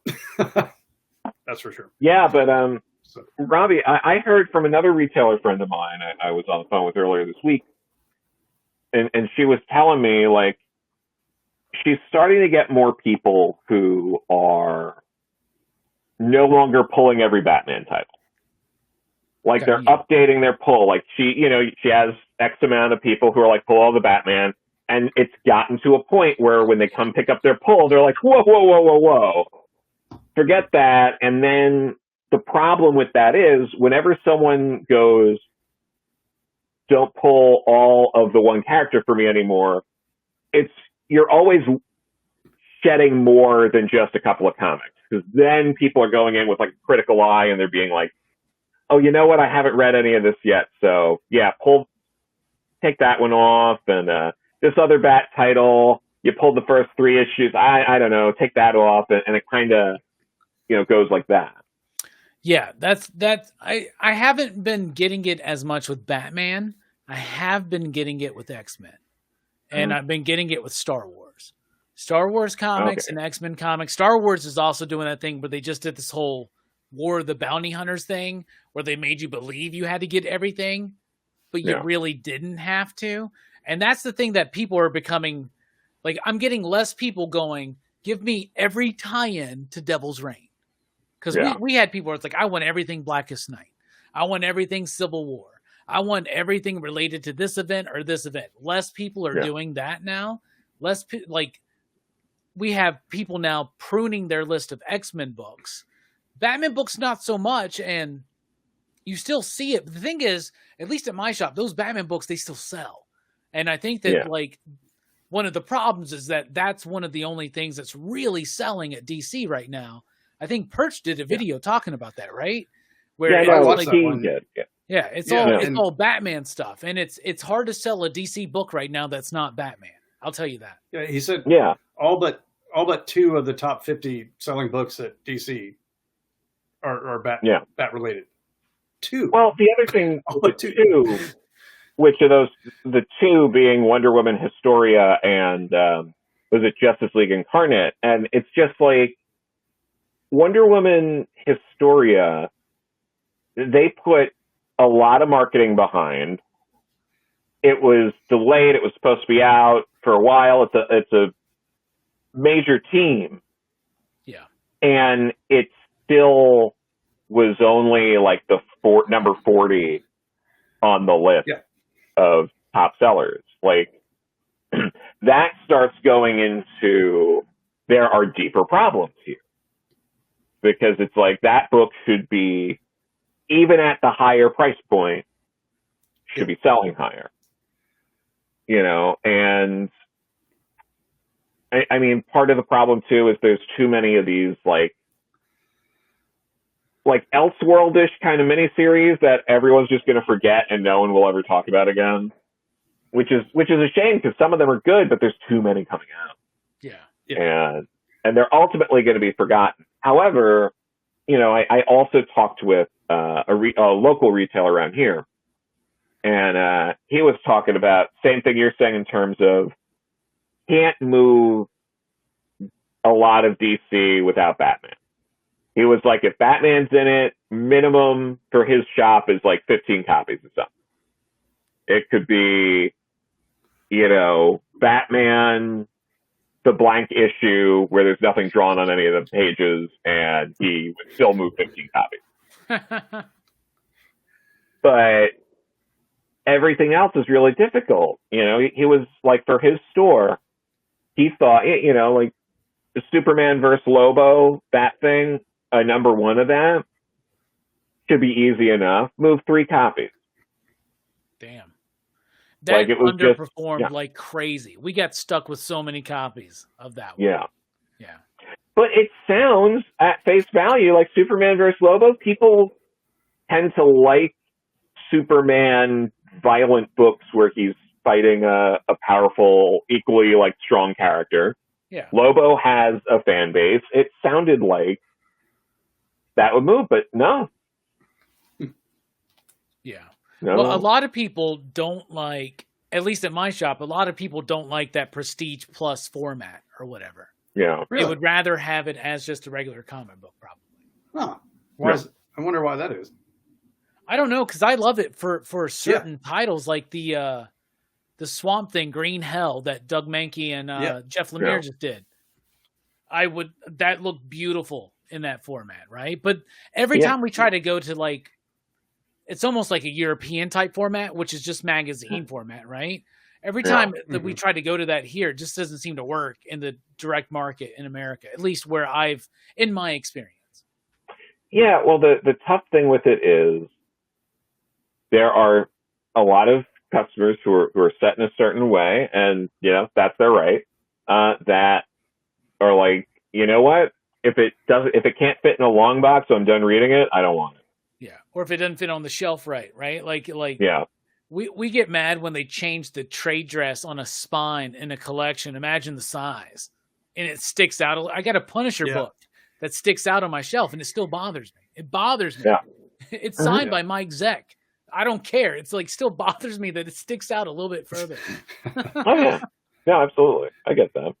That's for sure. Yeah, but Robbie, I heard from another retailer friend of mine I was on the phone with earlier this week, and she was telling me like she's starting to get more people who are no longer pulling every Batman title. Like they're updating their pull. Like she has X amount of people who are like, pull all the Batman. And it's gotten to a point where when they come pick up their pull, they're like, whoa. Forget that. And then the problem with that is whenever someone goes, don't pull all of the one character for me anymore, you're always shedding more than just a couple of comics. Because then people are going in with like a critical eye and they're being like, oh, you know what? I haven't read any of this yet. So yeah, take that one off. And this other Bat title, you pulled the first 3 issues. I don't know, take that off. And it kind of, goes like that. Yeah, that's I haven't been getting it as much with Batman. I have been getting it with X-Men. And I've been getting it with Star Wars. Star Wars comics and X-Men comics. Star Wars is also doing that thing, but they just did this whole War of the Bounty Hunters thing where they made you believe you had to get everything, but you really didn't have to. And that's the thing that people are becoming, like, I'm getting less people going, give me every tie-in to Devil's Reign. Because we had people where it's like, I want everything Blackest Night. I want everything Civil War. I want everything related to this event or this event. Less people are doing that now. We have people now pruning their list of X-Men books. Batman books, not so much, and you still see it. But the thing is, at least at my shop, those Batman books, they still sell. And I think that one of the problems is that that's one of the only things that's really selling at DC right now. I think Perch did a video talking about that, right? Where it's all Batman stuff, and it's hard to sell a DC book right now that's not Batman. I'll tell you that. Yeah, he said all but 2 of the top 50 selling books at DC are Bat related. 2. Well, the other thing, two, which of those, the 2 being Wonder Woman Historia and was it Justice League Incarnate, and it's just like Wonder Woman Historia. They put a lot of marketing behind. It was delayed. It was supposed to be out for a while. It's a major team. Yeah. And it still was only like the number 40 on the list of top sellers. Like that starts going into, there are deeper problems here, because it's like that book should be, even at the higher price point, should be selling higher, and I mean, part of the problem too is there's too many of these like Elseworldish kind of miniseries that everyone's just going to forget and no one will ever talk about again, which is a shame, because some of them are good, but there's too many coming out. Yeah. And they're ultimately going to be forgotten. However, I also talked with a local retailer around here, and he was talking about same thing you're saying in terms of can't move a lot of DC without Batman. He was like, if Batman's in it, minimum for his shop is like 15 copies of something. It could be, Batman, the blank issue where there's nothing drawn on any of the pages, and he would still move 15 copies. But everything else is really difficult. He was like, for his store, he thought, like the Superman versus Lobo, that thing, a number 1 of that should be easy enough. Move 3 copies. Damn. That it was underperformed like crazy. We got stuck with so many copies of that one. Yeah. But it sounds at face value like Superman versus Lobo. People tend to like Superman violent books where he's fighting a powerful, equally like strong character. Yeah. Lobo has a fan base. It sounded like that would move, but no. Yeah. No. Well, a lot of people don't like, at least at my shop, a lot of people don't like that Prestige Plus format or whatever. Yeah. Really? They would rather have it as just a regular comic book, probably. Huh. Why is it? I wonder why that is. I don't know, because I love it for certain titles, like the Swamp Thing, Green Hell, that Doug Mankey and Jeff Lemire just did. That looked beautiful in that format, right? But every time we try to go to like, it's almost like a European type format, which is just magazine format, right? Every time that we try to go to that here, it just doesn't seem to work in the direct market in America, at least where in my experience. Yeah, well, the tough thing with it is there are a lot of customers who are set in a certain way, and that's their right. That are like, you know what? If it can't fit in a long box, so I'm done reading it, I don't want it. Yeah, or if it doesn't fit on the shelf right? Like we get mad when they change the trade dress on a spine in a collection. Imagine the size, and it sticks out. I got a Punisher book that sticks out on my shelf, and it still bothers me. It bothers me. Yeah. It's signed by Mike Zeck. I don't care. It's like still bothers me that it sticks out a little bit further. Yeah, absolutely. I get that.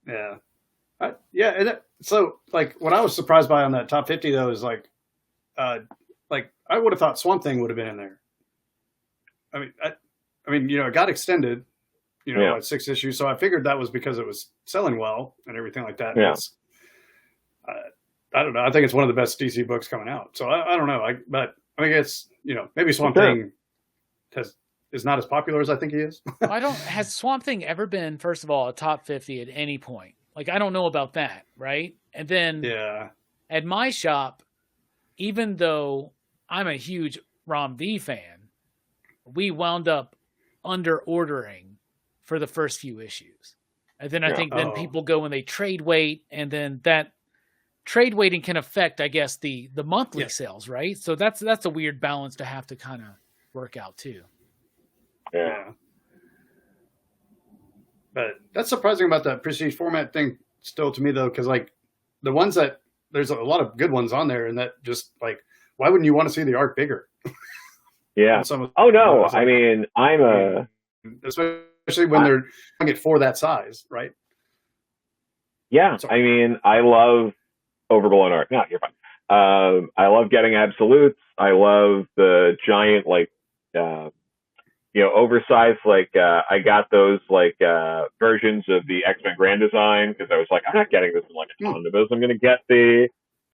Yeah. So like what I was surprised by on that top 50 though is like I would have thought Swamp Thing would have been in there. I mean, it got extended, at 6 issues. So I figured that was because it was selling well and everything like that. Yeah. I don't know. I think it's one of the best DC books coming out. So I don't know. But I guess, maybe Swamp Thing is not as popular as I think he is. Has Swamp Thing ever been, first of all, a top 50 at any point? Like, I don't know about that, right? And then at my shop, even though I'm a huge Rom V fan, we wound up under ordering for the first few issues. And then I think then people go and they trade weight, and then that trade weighting can affect, I guess, the monthly sales, right? So that's a weird balance to have to kind of work out too. Yeah. But that's surprising about that prestige format thing still to me, though, because like the ones that there's a lot of good ones on there, and that just like, why wouldn't you want to see the art bigger? Yeah. Oh no, I mean, especially when they're doing it for that size, right? Yeah, I mean, I love overblown art. No, you're fine. I love getting absolutes. I love the giant, like, oversized, like, I got those, like, versions of the X-Men Grand Design, because I was like, I'm not getting this in, like, an omnibus. I'm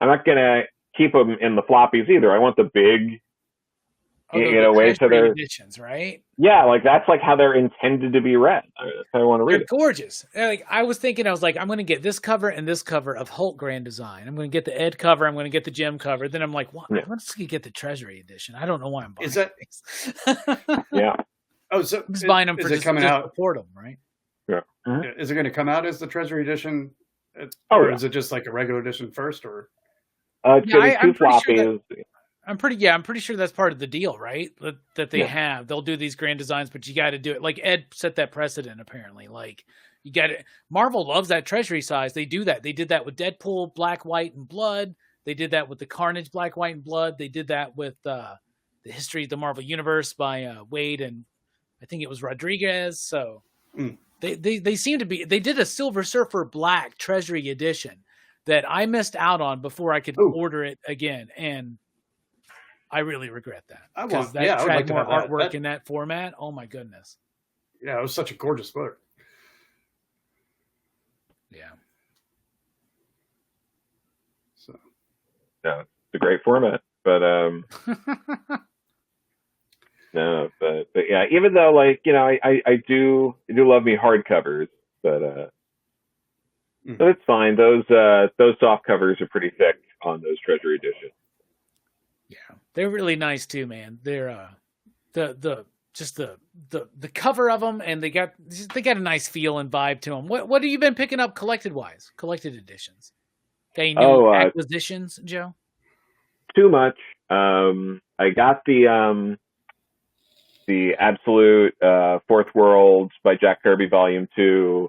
not going to keep them in the floppies either. I want the big, ways to their editions, right? Yeah, like, that's, like, how they're intended to be read. That's how I want to read it. They're gorgeous. Like, I was like, I'm going to get this cover and this cover of Hulk Grand Design. I'm going to get the Ed cover. I'm going to get the Gem cover. Then I'm like, well, I'm just going to get the Treasury edition. I don't know why I'm buying these. Yeah. Oh, so I'm just buying them for just out? Support them, right? Yeah. Mm-hmm. Is it going to come out as the Treasury edition? Or is it just like a regular edition first? Or it's going to be two floppies. I'm pretty sure that's part of the deal, right? That they have. They'll do these grand designs, but you got to do it. Like Ed set that precedent, apparently. Like, you got to. Marvel loves that Treasury size. They do that. They did that with Deadpool, Black, White, and Blood. They did that with the Carnage, Black, White, and Blood. They did that with the History of the Marvel Universe by Wade and I think it was Rodriguez. So they seem to be. They did a Silver Surfer Black Treasury edition that I missed out on before I could order it again, and I really regret that, because that tried more artwork in that format. Oh my goodness! Yeah, it was such a gorgeous book. Yeah. So. Yeah, it's a great format, but no, but yeah, even though, like, I do love me hardcovers, but it's fine. Those soft covers are pretty thick on those Treasury editions. Yeah, they're really nice too, man. They're the cover of them, and they got a nice feel and vibe to them. What have you been picking up collected editions? Any new acquisitions, Joe? Too much. I got the Absolute Fourth World by Jack Kirby Volume 2.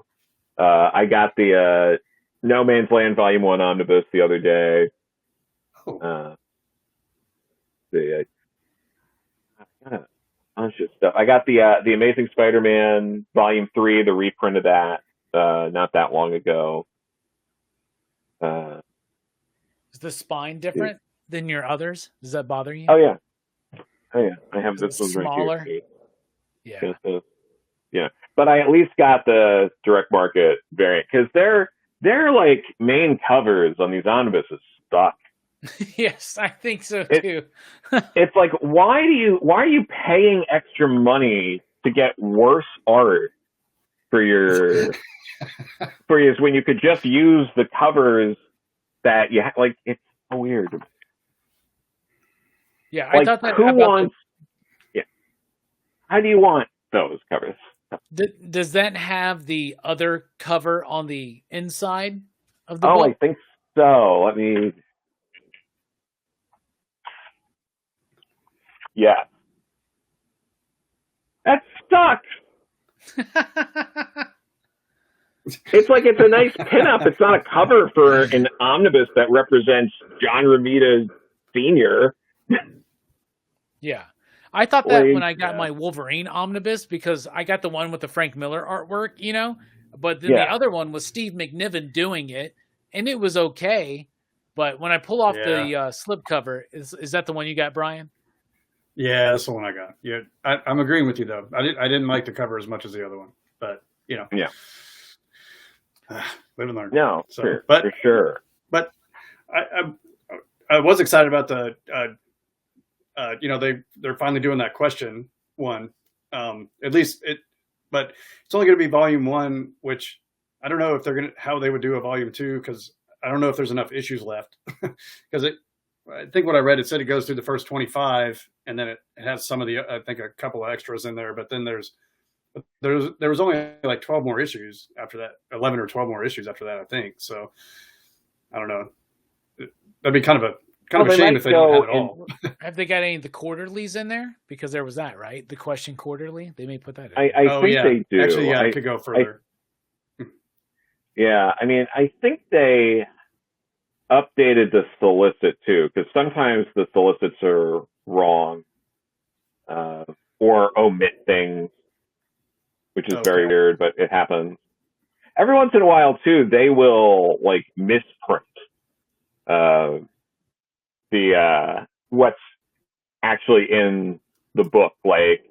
I got the No Man's Land Volume 1 omnibus the other day. I got a bunch of stuff. I got the Amazing Spider-Man Volume 3, the reprint of that, not that long ago. Is the spine different than your others? Does that bother you? Oh yeah. I have this one smaller? right here. Yeah. Yeah. But I at least got the direct market variant, because their like main covers on these omnibuses suck. Yes, I think so too. It's like, why are you paying extra money to get worse art for your when you could just use the covers that you like? It's so weird. Yeah, I thought that. How do you want those covers? Does that have the other cover on the inside of the book? I think so. Let me. Yeah. That sucks. It's like, it's a nice pinup. It's not a cover for an omnibus that represents John Romita Sr. Yeah. I thought that when I got my Wolverine omnibus, because I got the one with the Frank Miller artwork, but then the other one was Steve McNiven doing it, and it was okay. But when I pull off the slipcover, is that the one you got, Brian? Yeah, that's the one I got. Yeah, I'm agreeing with you though. I didn't like the cover as much as the other one, but yeah, live and learn. No, so, for sure. But I was excited about the they're finally doing that question one. At least but it's only going to be volume 1, which I don't know if how they would do a volume 2, because I don't know if there's enough issues left. Because I think what I read, it said it goes through the first 25, and then it has some of I think a couple of extras in there, but then there was only like 12 more issues after that, 11 or 12 more issues after that, I think. So I don't know. That'd be kind of a shame if they don't have it all. Have they got any of the quarterlies in there? Because there was that, right? The question quarterly. They may put that in. I think they do. Actually, yeah, I could go further. Yeah, I mean, I think they updated the solicit too, because sometimes the solicits are wrong or omit things, which is very weird, but it happens. Every once in a while too, they will like misprint what's actually in the book. Like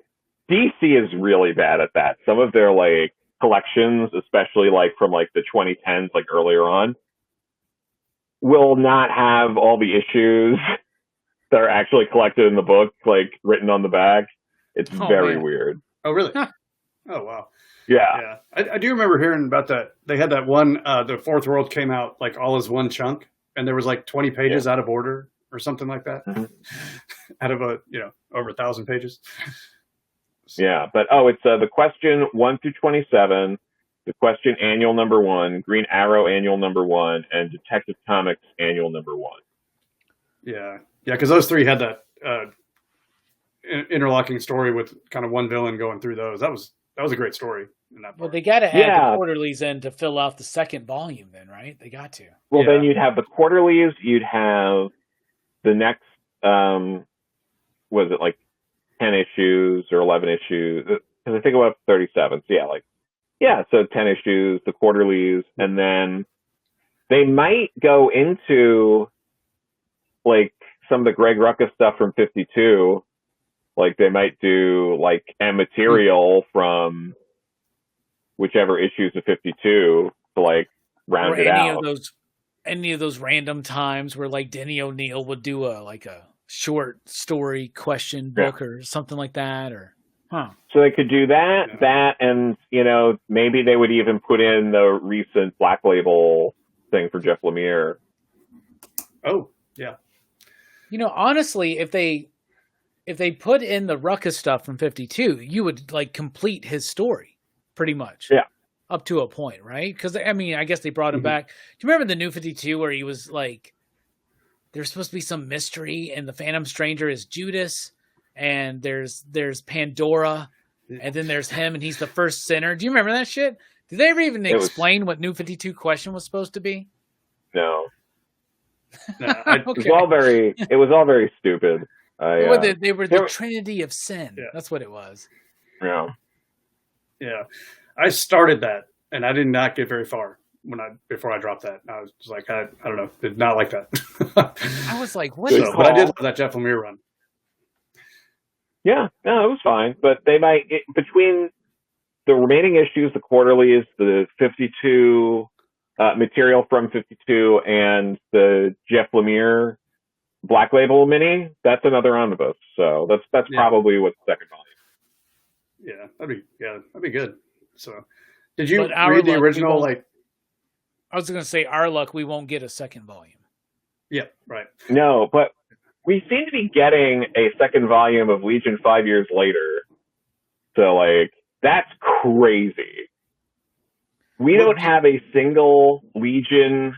DC is really bad at that. Some of their like collections, especially like from like the 2010s, like earlier on, will not have all the issues that are actually collected in the book, like written on the back. It's very weird. Oh, really? Oh, wow. Yeah. I do remember hearing about that. They had that one, the Fourth World came out like all as one chunk, and there was like 20 pages out of order or something like that. Mm-hmm. Out of over 1,000 pages. Yeah, but it's the question 1 through 27, the question annual number 1, Green Arrow annual number 1, and Detective Comics annual number 1. Yeah, because those three had that interlocking story with kind of one villain going through those. That was a great story in that part. Well, they got to add the quarterlies in to fill out the second volume, then, right? They got to. Well, then you'd have the quarterlies. You'd have the next. Was it like 10 issues or 11 issues? Because I think about 37. So so 10 issues, the quarterlies, and then they might go into like some of the Greg Rucka stuff from 52. Like they might do like a material from whichever issues of 52 to like round it out. Any of those random times where like Denny O'Neil would do a short story question book or something like that, or So they could do that, and maybe they would even put in the recent Black Label thing for Jeff Lemire. Oh yeah. Honestly, if they put in the Rucka stuff from 52, you would like complete his story pretty much. Yeah. Up to a point, right? Because I mean, I guess they brought him back. Do you remember the New 52 where he was like, there's supposed to be some mystery, and the Phantom Stranger is Judas, and there's Pandora, and then there's him, and he's the first sinner. Do you remember that shit? Did they ever even explain what New 52 question was supposed to be? No. Okay. It was all very stupid. They were the Trinity of Sin. Yeah. That's what it was. Yeah. Yeah. I started that, and I did not get very far before I dropped that. I was just like, I don't know, did not like that. I was like, what is that? But I did love that Jeff Lemire run. Yeah, no, it was fine. But they might, between the remaining issues, the quarterlies, the 52 material from 52, and the Jeff Lemire Black Label mini, that's another omnibus. So that's probably what's the second volume. Yeah, that'd be good. So, did you read the original? I was going to say, our luck, we won't get a second volume. Yeah, right. No, but we seem to be getting a second volume of Legion 5 years later. So, that's crazy. We don't have a single Legion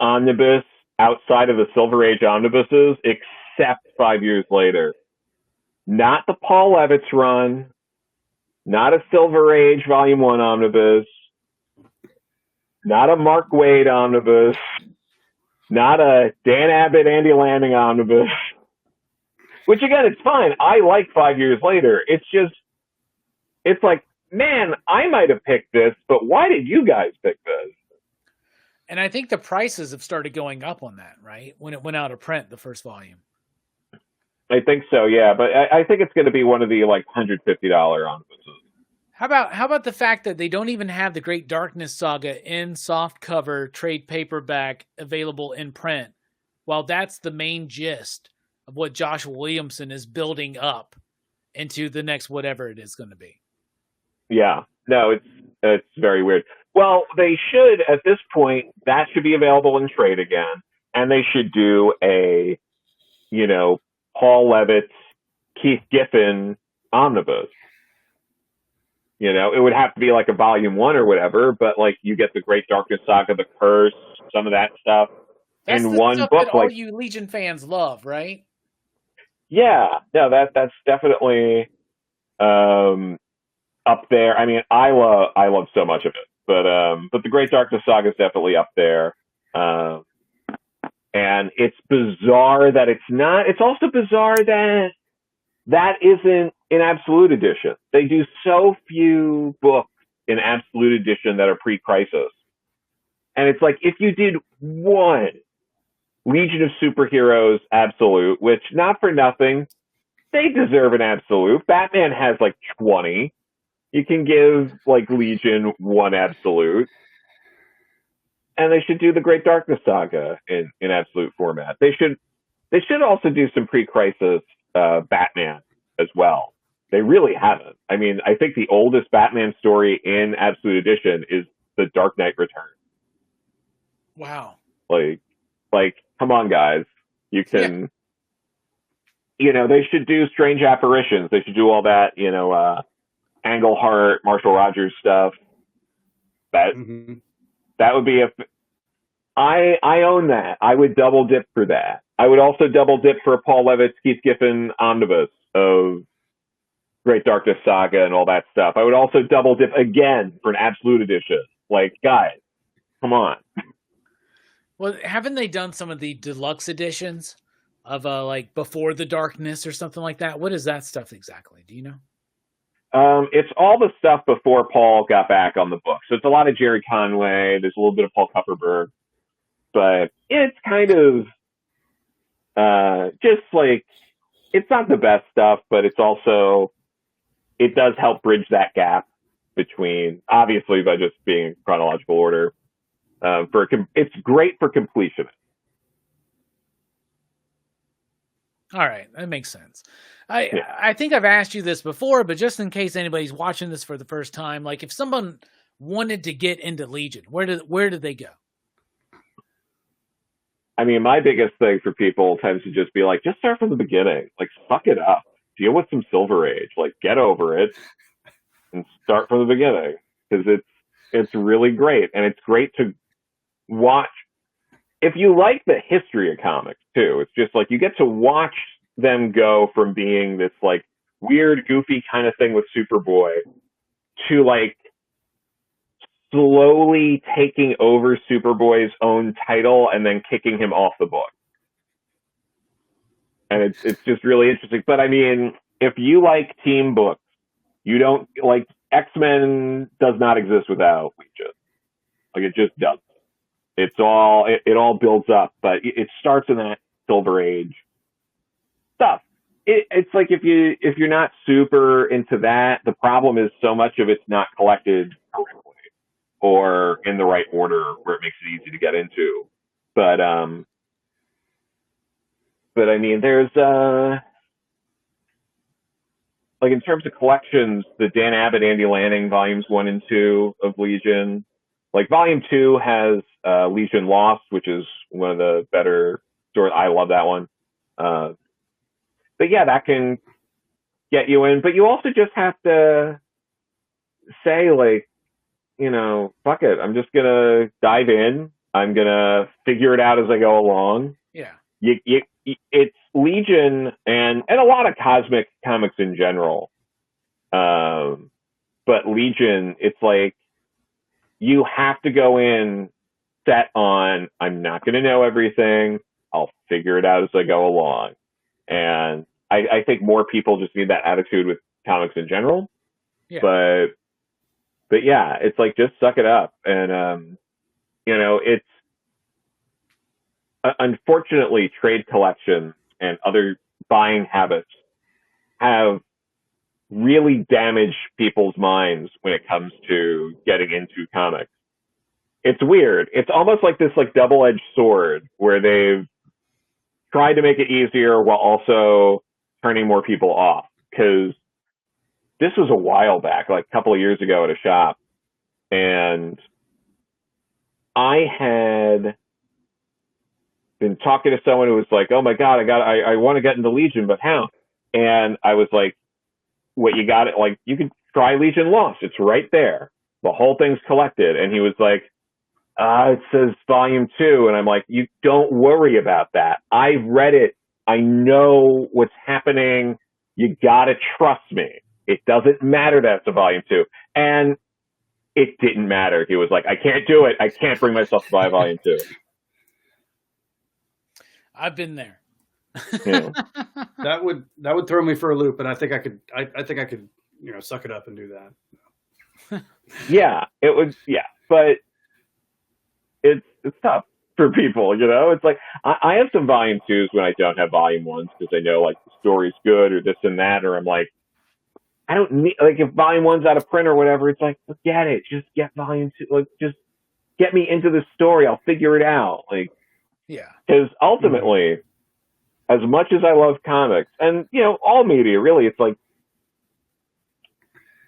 omnibus outside of the Silver Age omnibuses except 5 years later. Not the Paul Levitz run, not a Silver Age Volume 1 omnibus, not a Mark Waid omnibus, not a Dan Abbott, Andy Landing omnibus. Which again, it's fine. I like 5 years later. It's like, man, I might have picked this, but why did you guys pick this? And I think the prices have started going up on that, right? When it went out of print, the first volume. I think so, yeah. But I think it's going to be one of the $150 omnibuses. How about the fact that they don't even have the Great Darkness Saga in softcover trade paperback available in print, while that's the main gist of what Josh Williamson is building up into the next whatever it is going to be. Yeah. No, it's very weird. Well, they should, at this point, that should be available in trade again. And they should do a, Paul Levitt's Keith Giffen omnibus. It would have to be like a volume 1 or whatever, but like you get the Great Darkness Saga, the Curse, some of that stuff That's in the one stuff book. That all you Legion fans love, right? Yeah, no, that's definitely up there. I mean, I love so much of it, but the Great Darkness Saga is definitely up there. And it's bizarre that it's not. It's also bizarre that isn't in Absolute Edition. They do so few books in Absolute Edition that are pre-Crisis. And it's like, if you did one Legion of Superheroes Absolute, which, not for nothing, they deserve an Absolute. Batman has like 20. You can give like Legion one Absolute. And they should do the Great Darkness Saga in Absolute format. They should also do some pre-Crisis Batman as well. They really haven't. I mean, I think the oldest Batman story in Absolute Edition is The Dark Knight Returns. Wow. Like, come on, guys. You can, they should do Strange Apparitions. They should do all that, Englehart, Marshall Rogers stuff. That would be I own that. I would double dip for that. I would also double dip for Paul Levitt's Keith Giffen omnibus of Great Darkness Saga and all that stuff. I would also double dip again for an Absolute Edition. Like, guys, come on. Well, haven't they done some of the deluxe editions of like Before the Darkness or something like that? What is that stuff exactly? Do you know? It's all the stuff before Paul got back on the book. So it's a lot of Jerry Conway. There's a little bit of Paul Kupperberg. But it's kind of just like, it's not the best stuff, but it's also, it does help bridge that gap between, obviously, by just being in chronological order. It's great for completion. All right, that makes sense. I think I've asked you this before, but just in case anybody's watching this for the first time, like if someone wanted to get into Legion, where did they go? I mean, my biggest thing for people tends to just be like, just start from the beginning. Like, suck it up. Deal with some Silver Age. Like, get over it and start from the beginning, because it's really great, and it's great to watch. If you like the history of comics too, it's just like you get to watch them go from being this like weird, goofy kind of thing with Superboy to like slowly taking over Superboy's own title and then kicking him off the book. And it's just really interesting. But I mean, if you like team books, you don't like X-Men does not exist without Legion. Like, it just doesn't. It all builds up, but it starts in that Silver Age stuff. It's like if you're not super into that, the problem is so much of it's not collected correctly or in the right order where it makes it easy to get into. But I mean, there's like in terms of collections, the Dan Abbott, Andy Lanning volumes 1 and 2 of Legion. Like volume 2 has Legion Lost, which is one of the better stories. I love that one. But yeah, that can get you in. But you also just have to say, like, fuck it. I'm just going to dive in. I'm going to figure it out as I go along. Yeah. It's Legion and a lot of cosmic comics in general. But Legion, it's like, you have to go in set on, I'm not going to know everything. I'll figure it out as I go along. And I think more people just need that attitude with comics in general. Yeah. But yeah, it's like, just suck it up. And, it's unfortunately trade collections and other buying habits have really damage people's minds when it comes to getting into comics. It's weird. It's almost like this like double-edged sword where they've tried to make it easier while also turning more people off. Because this was a while back, like a couple of years ago at a shop, and I had been talking to someone who was like, "Oh my God, I want to get into Legion, but how?" And I was like, "What you got it? Like, you can try Legion Lost. It's right there. The whole thing's collected." And he was like, "It says volume 2." And I'm like, "You don't worry about that. I've read it. I know what's happening. You gotta trust me. It doesn't matter that it's a volume 2. And it didn't matter. He was like, "I can't do it. I can't bring myself to buy volume 2. I've been there. Yeah. That would throw me for a loop, and I think I could, suck it up and do that. Yeah, it would. Yeah, but it's tough for people, It's like I have some volume 2s when I don't have volume 1s because I know like the story's good or this and that, or I'm like, I don't need, like, if volume 1's out of print or whatever, it's like, forget it, just get volume 2, like, just get me into the story, I'll figure it out, like, Yeah. because ultimately, as much as I love comics and all media, really, it's like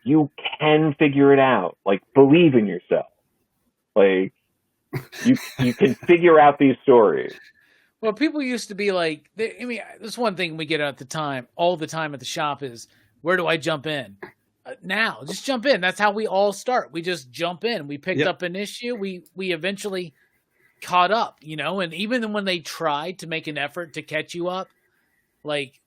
you can figure it out, like, believe in yourself, like. You can figure out these stories. Well, people used to be like, this one thing we get all the time at the shop is, where do I jump in? Now, just jump in. That's how we all start. We just jump in. We picked up an issue. We eventually caught up, and even when they tried to make an effort to catch you up, like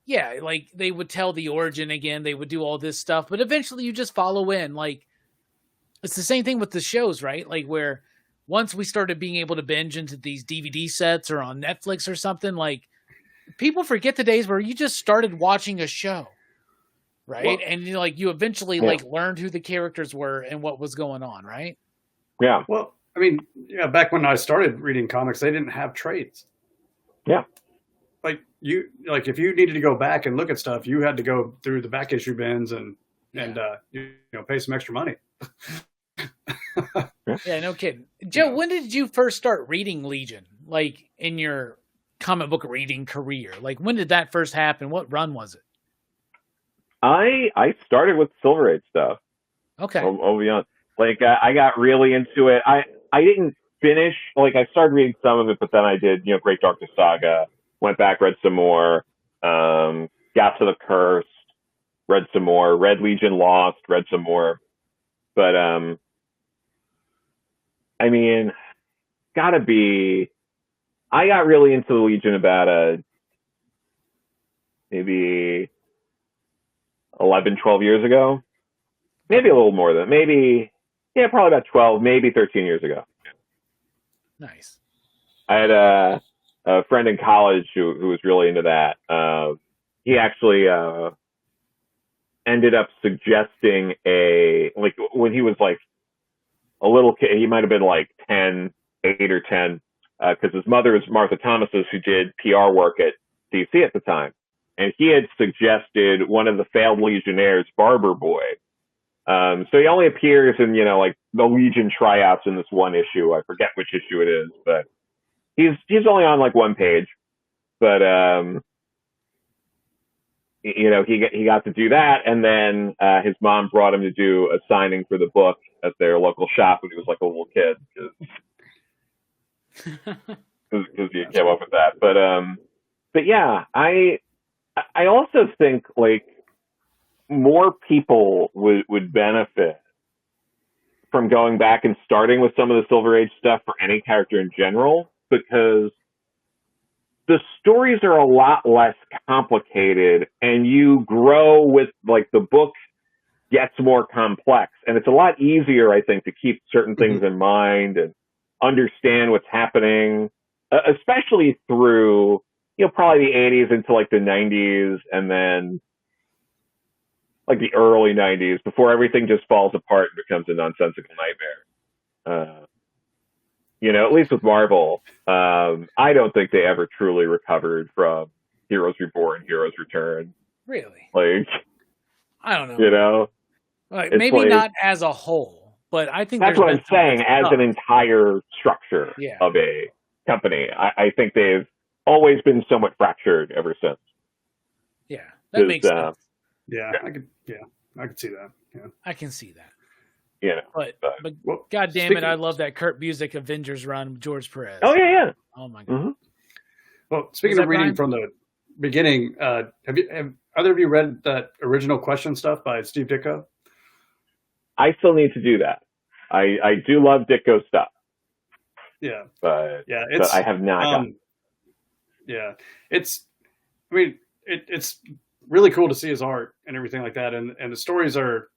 they would tell the origin again. They would do all this stuff, but eventually you just follow in. Like, it's the same thing with the shows, right? Like, where once we started being able to binge into these DVD sets or on Netflix or something, like, people forget the days where you just started watching a show, right? Well, and you eventually learned who the characters were and what was going on, right? Yeah. Well, I mean, back when I started reading comics, they didn't have trades. Yeah. Like if you needed to go back and look at stuff, you had to go through the back issue bins and pay some extra money. Yeah, no kidding. Joe, when did you first start reading Legion? Like, in your comic book reading career? Like, when did that first happen? What run was it? I started with Silver Age stuff. Okay. I'll be honest. Like, I got really into it. I didn't finish, like, I started reading some of it, but then I did, Great Darkness Saga, went back, read some more, got to the Cursed, read some more, read Legion Lost, read some more. But, I mean, I got really into the Legion about maybe 11, 12 years ago. Maybe a little more than, probably about 12, maybe 13 years ago. Nice. I had a friend in college who was really into that. He actually ended up suggesting when he was like a little kid, he might have been like 8 or 10, because his mother was Martha Thomas's, who did PR work at DC at the time. And he had suggested one of the failed Legionnaires, Barber Boy. So he only appears in, like the Legion tryouts in this one issue. I forget which issue it is, but he's only on like one page. But, he got to do that. And then, his mom brought him to do a signing for the book at their local shop when he was like a little kid. Because you came up with that. But yeah, I also think like more people would benefit from going back and starting with some of the Silver Age stuff for any character in general, because the stories are a lot less complicated and you grow with, like, the book gets more complex, and it's a lot easier, I think, to keep certain things in mind and understand what's happening, especially through, probably the 80s into like the 90s, and then like the early 90s, before everything just falls apart and becomes a nonsensical nightmare. At least with Marvel, I don't think they ever truly recovered from Heroes Reborn, Heroes Return. Really? Like, I don't know. Like, maybe like, not as a whole, but I think that's what I'm saying. As an entire structure of a company, I think they've always been somewhat fractured ever since. Yeah, that makes sense. Yeah. I could see that. Yeah. I can see that. You know, But Well, God damn it, I love that Kurt Busiek Avengers run with George Perez. Oh yeah. Oh my god. Mm-hmm. Well, speaking of reading from the beginning, have either of you read that original Question stuff by Steve Ditko? I still need to do that. I do love Ditko stuff. Yeah. But but I have not gotten. Yeah. It's really cool to see his art and everything like that. And the stories are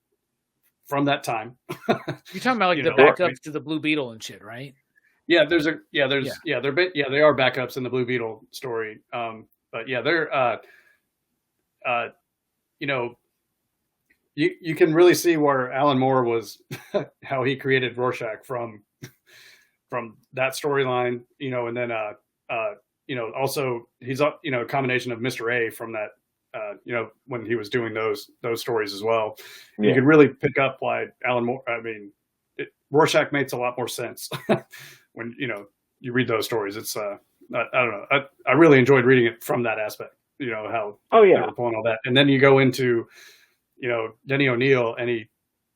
from that time. You're talking about like the backups to the Blue Beetle and shit, right? Yeah, they are backups in the Blue Beetle story. But yeah, they're you can really see where Alan Moore was, how he created Rorschach from that storyline, and then also he's a combination of Mr. A from that, when he was doing those stories as well. Yeah. You could really pick up why Alan Moore. I mean, Rorschach makes a lot more sense when you read those stories. It's I don't know. I really enjoyed reading it from that aspect. How they were pulling all that, and then you go into Denny O'Neil and he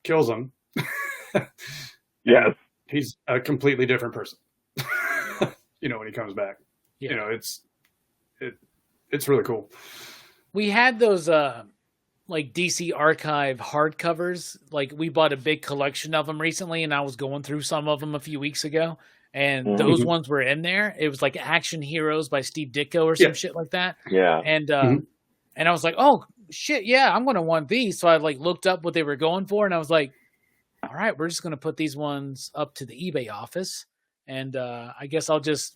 kills him. Yes, he's a completely different person. When he comes back, it's really cool. We had those like DC Archive hardcovers. Like we bought a big collection of them recently, and I was going through some of them a few weeks ago, and those ones were in there. It was like Action Heroes by Steve Ditko or some shit like that. Yeah, and I was like, oh shit, yeah, I'm gonna want these. So I like looked up what they were going for, and I was like, all right, we're just gonna put these ones up to the eBay office, and I guess I'll just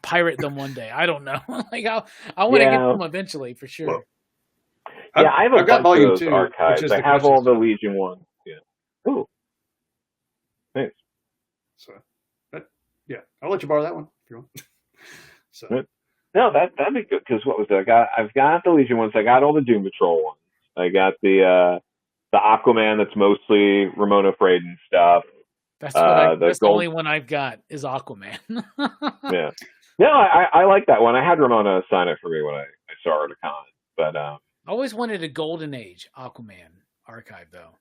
pirate them one day. I don't know. Like I want to get them eventually for sure. Well, I've got volume of those archives. I have all the Legion ones. Yeah. Ooh. Thanks. So, I'll let you borrow that one if you want. So. No, that'd be good, because what was it? I've got the Legion ones. I got all the Doom Patrol ones. I got the Aquaman that's mostly Ramona Fradon stuff. That's that's the only one I've got is Aquaman. Yeah. No, I like that one. I had Ramona sign it for me when I saw her at a con. But I always wanted a Golden Age Aquaman archive, though.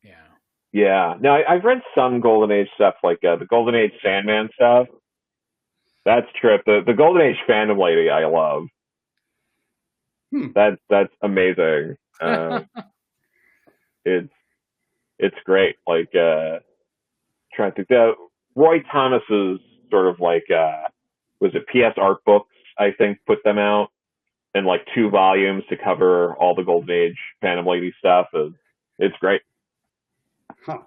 Yeah. Yeah. No, I've read some Golden Age stuff, like the Golden Age Sandman stuff. That's trip. The Golden Age Phantom Lady I love. That's amazing. It's great. Like trying to think, Roy Thomas's sort of like was it PS Art Books, I think, put them out in like 2 volumes to cover all the Golden Age Phantom Lady stuff. It's great. Huh.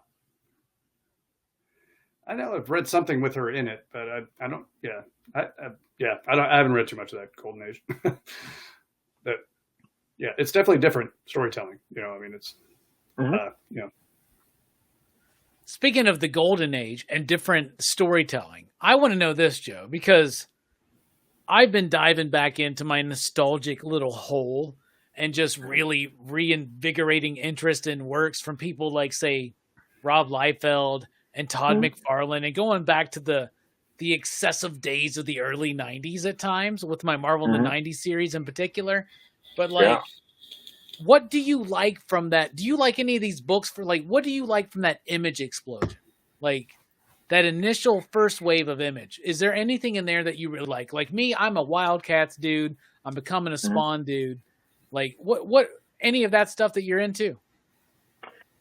I know I've read something with her in it, but I don't. Yeah, I haven't read too much of that Golden Age. It's definitely different storytelling. I mean, it's Speaking of the Golden Age and different storytelling, I want to know this, Joe, because I've been diving back into my nostalgic little hole and just really reinvigorating interest in works from people like, say, Rob Liefeld and Todd McFarlane, and going back to the excessive days of the early 90s at times with my Marvel in the 90s series in particular. But what do you like from that? Do you like any of these books what do you like from that Image explosion? Like that initial first wave of Image. Is there anything in there that you really like? Like me, I'm a Wildcats dude. I'm becoming a Spawn dude. Like what any of that stuff that you're into?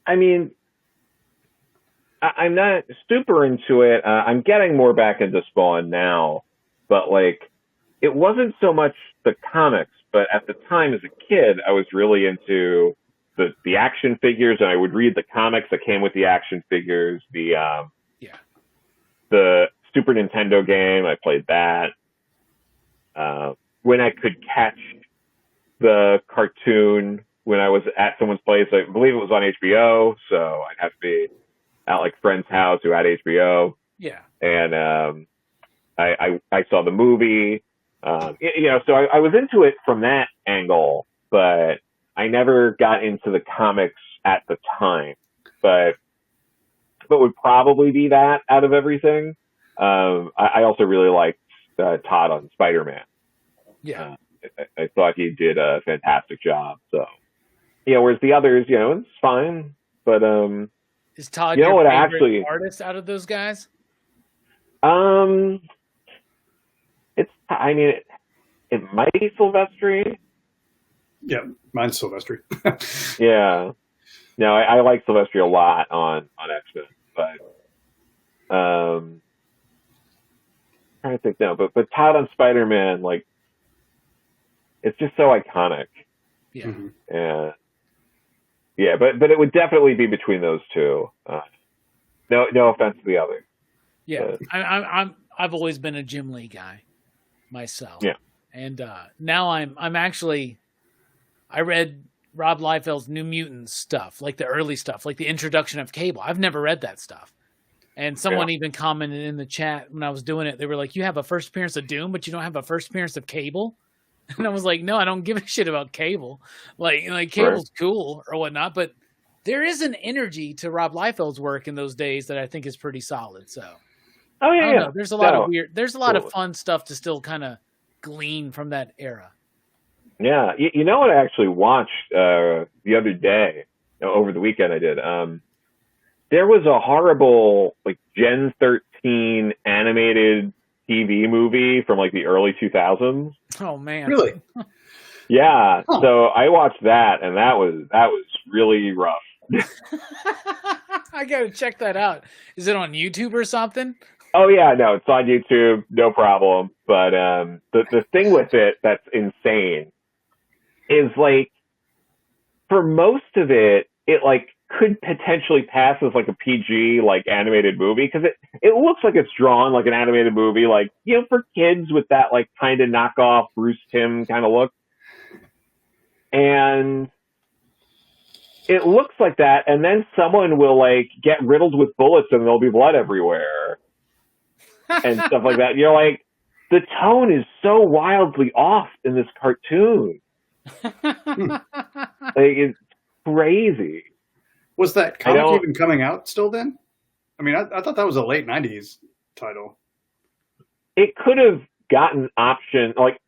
I mean, I'm not super into it. I'm getting more back into Spawn now, but like, it wasn't so much the comics, but at the time as a kid, I was really into the action figures, and I would read the comics that came with the action figures. The Super Nintendo game, I played that. When I could catch the cartoon when I was at someone's place, I believe it was on HBO, so I'd have to be at like friend's house who had HBO. Yeah. And I saw the movie. So I was into it from that angle, but I never got into the comics at the time. But would probably be that out of everything. I also really liked Todd on Spider-Man. Yeah. I thought he did a fantastic job. So whereas the others, it's fine. But is Todd you know your what? favorite Actually, artist out of those guys? It might be Silvestri. Yeah, mine's Silvestri. Yeah. No, I like Silvestri a lot on X-Men, but trying to think now. But Todd on Spider-Man, like, it's just so iconic. Yeah. Mm-hmm. And yeah, but it would definitely be between those two. No offense to the other. Yeah, I've always been a Jim Lee guy myself. Yeah. And now I'm actually, I read Rob Liefeld's New Mutants stuff, like the early stuff, like the introduction of Cable. I've never read that stuff. And someone even commented in the chat when I was doing it, they were like, you have a first appearance of Doom, but you don't have a first appearance of Cable? And I was like, no, I don't give a shit about Cable. Like Cable's cool or whatnot, but there is an energy to Rob Liefeld's work in those days that I think is pretty solid. So, oh yeah, yeah. There's a lot of there's a lot of fun stuff to still kind of glean from that era. Yeah, you know what I actually watched the other day, over the weekend I did. There was a horrible like Gen 13 animated TV movie from like the early 2000s. Oh man. Really? Yeah. Huh. So I watched that, and that was really rough. I gotta check that out. Is it on YouTube or something? Oh yeah, no, it's on YouTube, no problem. But the thing with it that's insane is like for most of it like could potentially pass as like a PG like animated movie because it looks like it's drawn like an animated movie, like for kids with that like kind of knockoff Bruce Timm kind of look, and it looks like that, and then someone will like get riddled with bullets and there'll be blood everywhere and stuff like that. You're like, the tone is so wildly off in this cartoon. Like, it's crazy. Was that comic even coming out still then? I mean, I thought that was a late 90s title. It could have gotten option, like,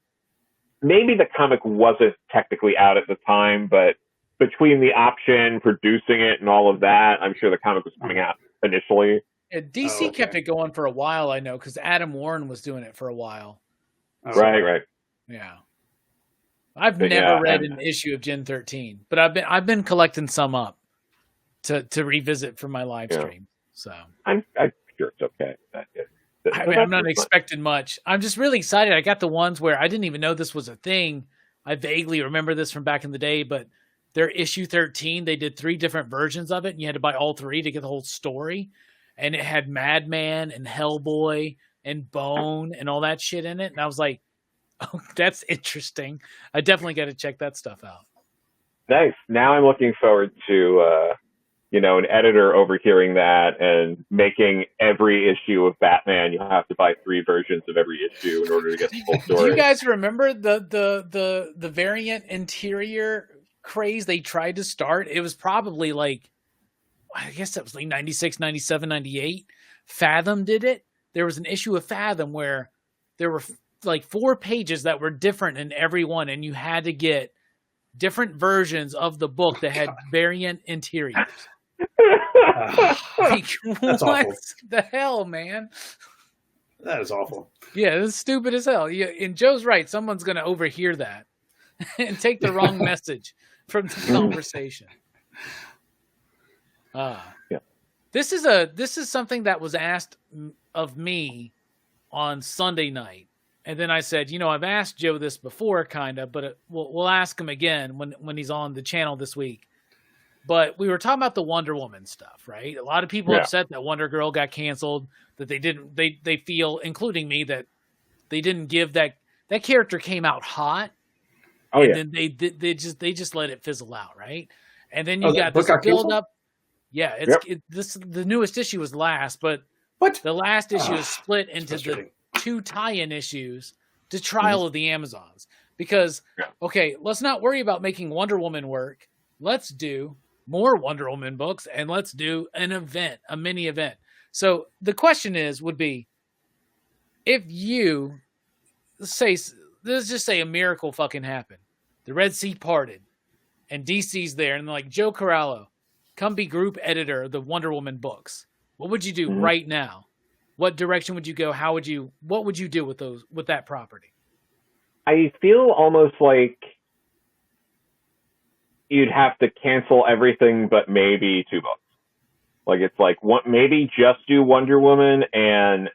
maybe the comic wasn't technically out at the time, but between the option, producing it, and all of that, I'm sure the comic was coming out initially. Yeah, DC kept it going for a while, I know, because Adam Warren was doing it for a while. Right. Yeah. I've never read an issue of Gen 13, but I've been collecting some up to revisit for my live stream. So I'm sure it's okay. I'm not expecting much. I'm just really excited. I got the ones where I didn't even know this was a thing. I vaguely remember this from back in the day, but their issue 13, they did 3 different versions of it, and you had to buy all 3 to get the whole story. And it had Madman and Hellboy and Bone and all that shit in it. And I was like, oh, that's interesting. I definitely got to check that stuff out. Nice. Now I'm looking forward to, an editor overhearing that and making every issue of Batman, you have to buy 3 versions of every issue in order to get the full story. Do you guys remember the variant interior craze they tried to start? It was probably like, I guess that was like 96, 97, 98. Fathom did it. There was an issue of Fathom where there were like 4 pages that were different in every one, and you had to get different versions of the book that had variant interiors. Like, that's what awful. the hell, man? That is awful. Yeah, that's stupid as hell. Yeah, and Joe's right. Someone's going to overhear that and take the wrong message from the conversation. This is something that was asked of me on Sunday night, and then I said, I've asked Joe this before, kind of, but we'll ask him again when he's on the channel this week. But we were talking about the Wonder Woman stuff, right? A lot of people upset that Wonder Girl got canceled, that they feel, including me, that they didn't give that character came out hot, then they just let it fizzle out, right? And then you got this build up. Yeah, the newest issue was last, but the last issue is split into the 2 tie-in issues to Trial of the Amazons. Because, let's not worry about making Wonder Woman work. Let's do more Wonder Woman books, and let's do an event, a mini event. So the question would be, if you let's just say a miracle fucking happened, the Red Sea parted, and DC's there, and they're like, Joe Corallo, come be group editor of the Wonder Woman books. What would you do right now? What direction would you go? What would you do with that property? I feel almost like you'd have to cancel everything but maybe 2 books. Like, it's like, maybe just do Wonder Woman and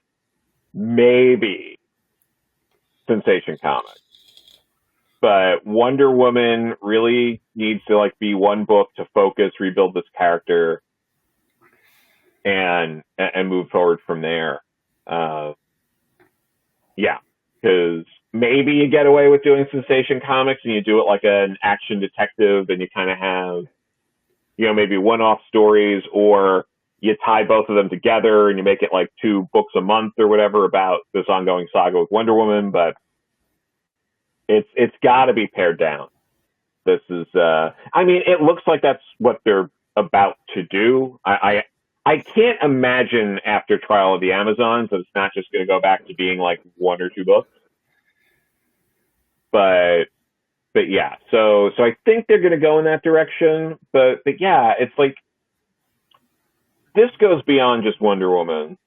maybe Sensation Comics. But Wonder Woman really needs to, like, be 1 book to focus, rebuild this character, and move forward from there. Yeah, because maybe you get away with doing Sensation Comics and you do it like an action detective, and you kind of have, maybe one-off stories, or you tie both of them together and you make it like 2 books a month or whatever about this ongoing saga with Wonder Woman. But it's got to be pared down. This is, it looks like that's what they're about to do. I can't imagine after Trial of the Amazons that it's not just going to go back to being like 1 or 2 books. But yeah, so I think they're going to go in that direction. But yeah, it's like, this goes beyond just Wonder Woman.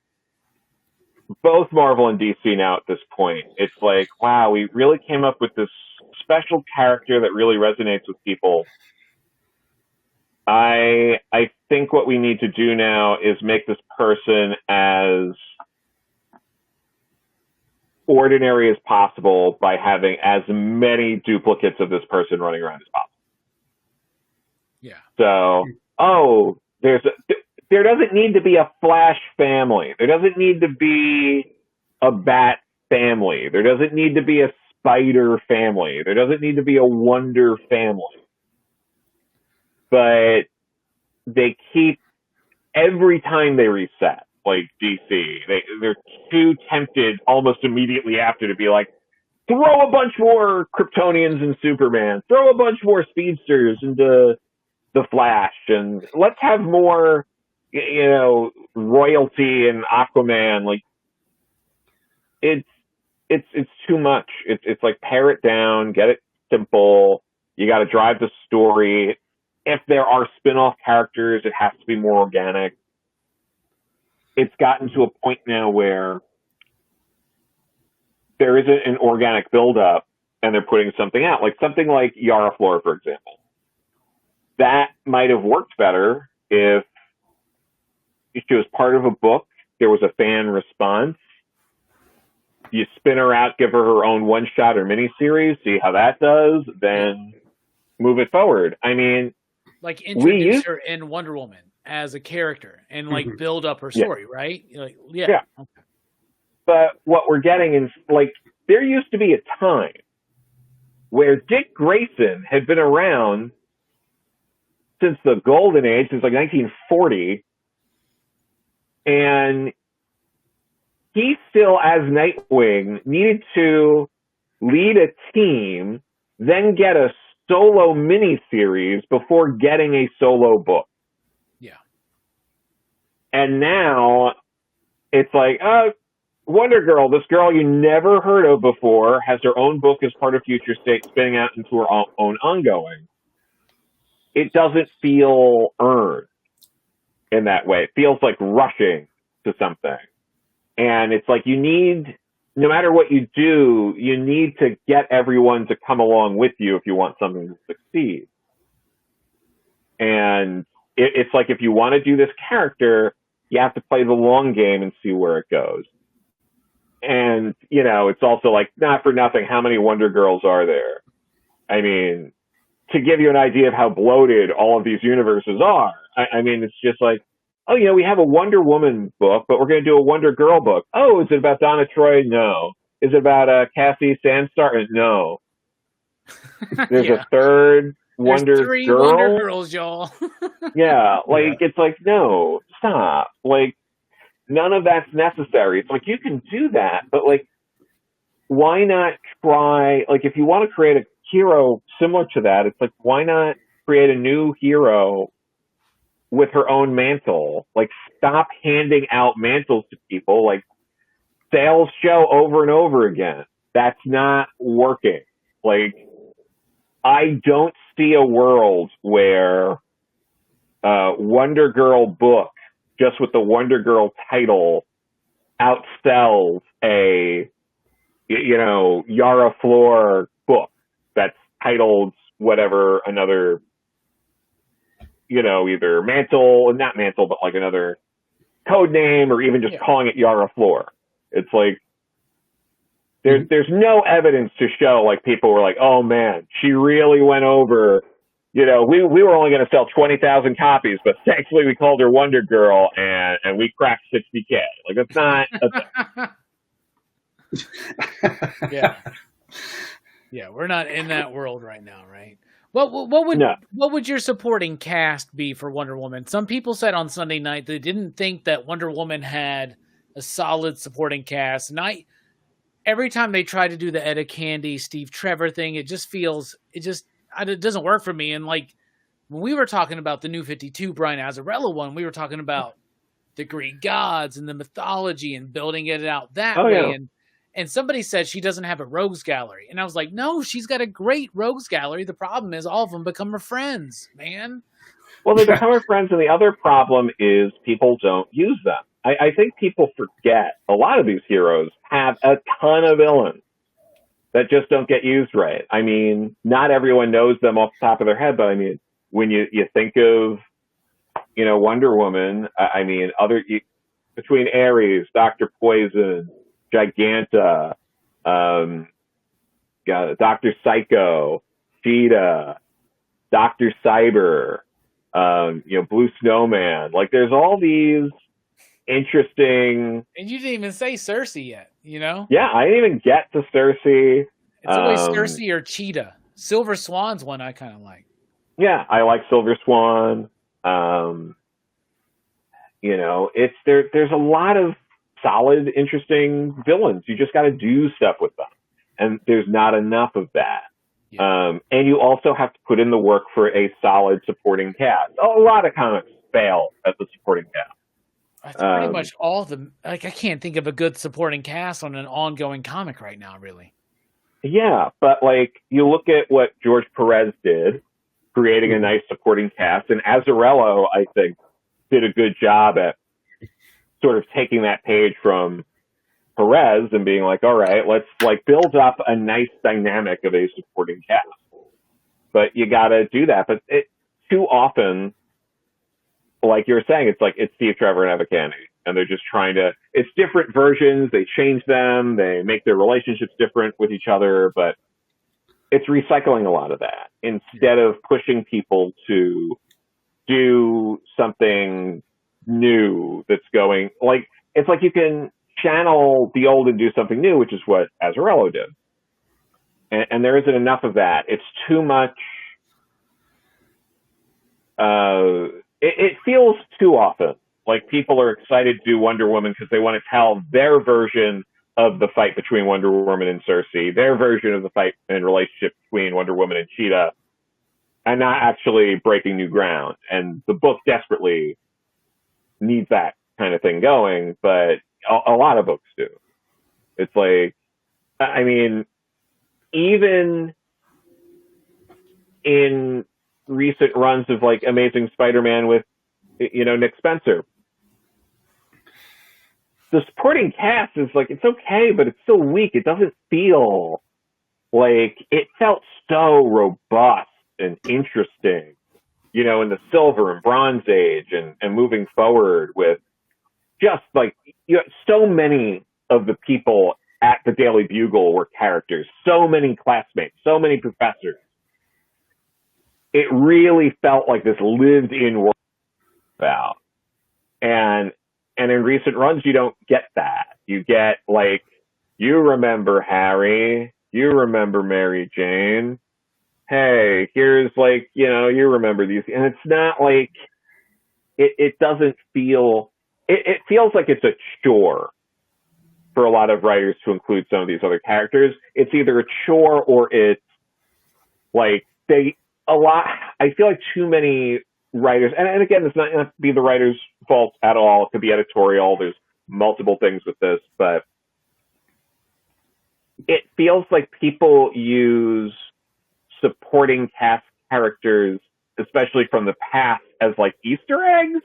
Both Marvel and DC now at this point, it's like, wow, we really came up with this special character that really resonates with people. I think what we need to do now is make this person as ordinary as possible by having as many duplicates of this person running around as possible. Yeah. So, there doesn't need to be a Flash family. There doesn't need to be a Bat family. There doesn't need to be a Spider family. There doesn't need to be a Wonder family. But they keep, every time they reset, like DC, they're too tempted almost immediately after to be like, throw a bunch more Kryptonians in Superman, throw a bunch more speedsters into the Flash, and let's have more, royalty and Aquaman. Like, it's too much. It's like, pare it down, get it simple. You got to drive the story. If there are spin-off characters, it has to be more organic. It's gotten to a point now where there isn't an organic build-up, and they're putting something out, like something like Yara Flor, for example. That might have worked better if she was part of a book, there was a fan response. You spin her out, give her own one-shot or miniseries, see how that does, then move it forward. I mean, like, introduce her in Wonder Woman as a character and like build up her story, right? Like, yeah. Okay. But what we're getting is, like, there used to be a time where Dick Grayson had been around since the golden age, since like 1940, and he still, as Nightwing, needed to lead a team, then get a solo miniseries before getting a solo book. Yeah. And now it's like, Wonder Girl, this girl you never heard of before, has her own book as part of Future State, spinning out into her own ongoing. It doesn't feel earned in that way. It feels like rushing to something. And it's like, you need, no matter what you do, you need to get everyone to come along with you if you want something to succeed. And it's like, if you want to do this character, you have to play the long game and see where it goes. And, it's also like, not for nothing, how many Wonder Girls are there? I mean, to give you an idea of how bloated all of these universes are, I mean, it's just like, oh, we have a Wonder Woman book, but we're going to do a Wonder Girl book. Oh, is it about Donna Troy? No. Is it about Cassie Sandstar? No. There's a third Wonder There's 3 Girl. Wonder Girls, y'all. Yeah, it's like, no, stop. Like, none of that's necessary. It's like, you can do that, but like, why not try, like, if you want to create a hero similar to that, it's like, why not create a new hero with her own mantle? Like, stop handing out mantles to people, like, sales show over and over again. That's not working. Like, I don't see a world where Wonder Girl book, just with the Wonder Girl title, outsells a, Yara Flor book that's titled whatever, another, either not Mantle, but like another code name, or even just calling it Yara Flor. It's like, there's no evidence to show like people were like, oh man, she really went over, we were only going to sell 20,000 copies, but thankfully we called her Wonder Girl and we cracked 60K. Like, that's not Yeah, we're not in that world right now, right? What would your supporting cast be for Wonder Woman? Some people said on Sunday night they didn't think that Wonder Woman had a solid supporting cast, and every time they try to do the Etta Candy, Steve Trevor thing, it doesn't work for me. And like when we were talking about the New 52 Brian Azzarello one, we were talking about the Greek gods and the mythology and building it out that way. Yeah. And somebody said she doesn't have a rogues gallery. And I was like, no, she's got a great rogues gallery. The problem is all of them become her friends, man. Well, they become her friends, and the other problem is people don't use them. I think people forget a lot of these heroes have a ton of villains that just don't get used right. I mean, not everyone knows them off the top of their head, but I mean, when you think of, Wonder Woman, between Ares, Dr. Poison, Giganta, Dr. Psycho, Cheetah, Dr. Cyber, Blue Snowman. Like, there's all these interesting... And you didn't even say Cersei yet, Yeah, I didn't even get to Cersei. It's always Cersei or Cheetah. Silver Swan's one I kind of like. Yeah, I like Silver Swan. There's a lot of solid, interesting villains. You just got to do stuff with them. And there's not enough of that. Yeah. And you also have to put in the work for a solid supporting cast. A lot of comics fail at the supporting cast. That's pretty much all I can't think of a good supporting cast on an ongoing comic right now, really. Yeah, but you look at what George Perez did, creating a nice supporting cast, and Azzarello, I think, did a good job at sort of taking that page from Perez and being like, all right, let's build up a nice dynamic of a supporting cast. But you got to do that. But too often, like you were saying, it's Steve Trevor and Eva Candy, and they're just trying to, it's different versions. They change them. They make their relationships different with each other, but it's recycling a lot of that instead of pushing people to do something new that's going, it's like you can channel the old and do something new, which is what Azzarello did. And there isn't enough of that. It's too much. It feels too often like people are excited to do Wonder Woman because they want to tell their version of the fight between Wonder Woman and Cersei, their version of the fight and relationship between Wonder Woman and Cheetah, and not actually breaking new ground. And the book desperately needs that kind of thing going, but a lot of books do. It's like, I mean, even in recent runs of Amazing Spider-Man with, Nick Spencer, the supporting cast is it's okay, but it's so weak. It doesn't feel like, it felt so robust and interesting, in the Silver and Bronze Age and moving forward with just so many of the people at the Daily Bugle were characters, so many classmates, so many professors. It really felt like this lived in world about. And in recent runs, you don't get that. You get you remember Harry, you remember Mary Jane. Hey, here's you remember these. And it's not it doesn't feel, it feels like it's a chore for a lot of writers to include some of these other characters. It's either a chore or it's I feel like too many writers, and again, it's not going to be the writer's fault at all. It could be editorial. There's multiple things with this, but it feels like people use supporting cast characters, especially from the past, as like Easter eggs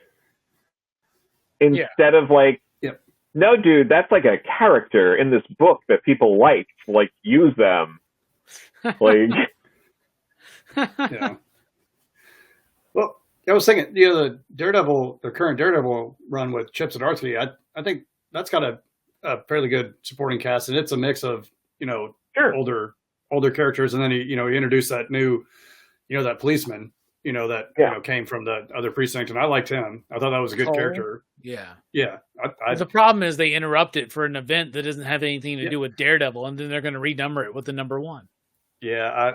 instead of like, Yep. no, dude, that's like a character in this book that people liked. Like, use them. Like, Yeah. Well, I was thinking, the current Daredevil run with Chip Zdarsky, I think that's got a fairly good supporting cast, and it's a mix of, sure. older characters, and then he introduced that new, that policeman, that came from the other precinct, and I liked him. I thought that was a good character. Yeah. Yeah. The problem is they interrupt it for an event that doesn't have anything to do with Daredevil, and then they're going to renumber it with the number 1. Yeah,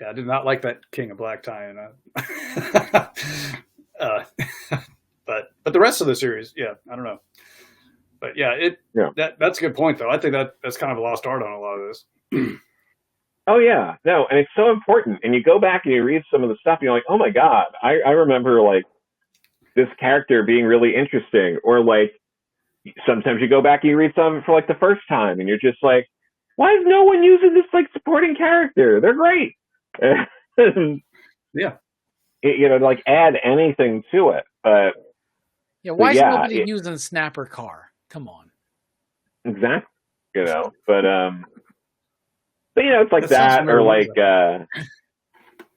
I did not like that King of Black tie, and but the rest of the series, I don't know. But that's a good point, though. I think that's kind of a lost art on a lot of this. Oh yeah, no, and it's so important. And you go back and you read some of the stuff, and you're like, oh my god, I remember like this character being really interesting, or like sometimes you go back and you read some for like the first time, and you're just like, why is no one using this like supporting character? They're great. Yeah. Like add anything to it. But why is nobody using Snapper Carr? Come on. Exactly. But it's like that, or like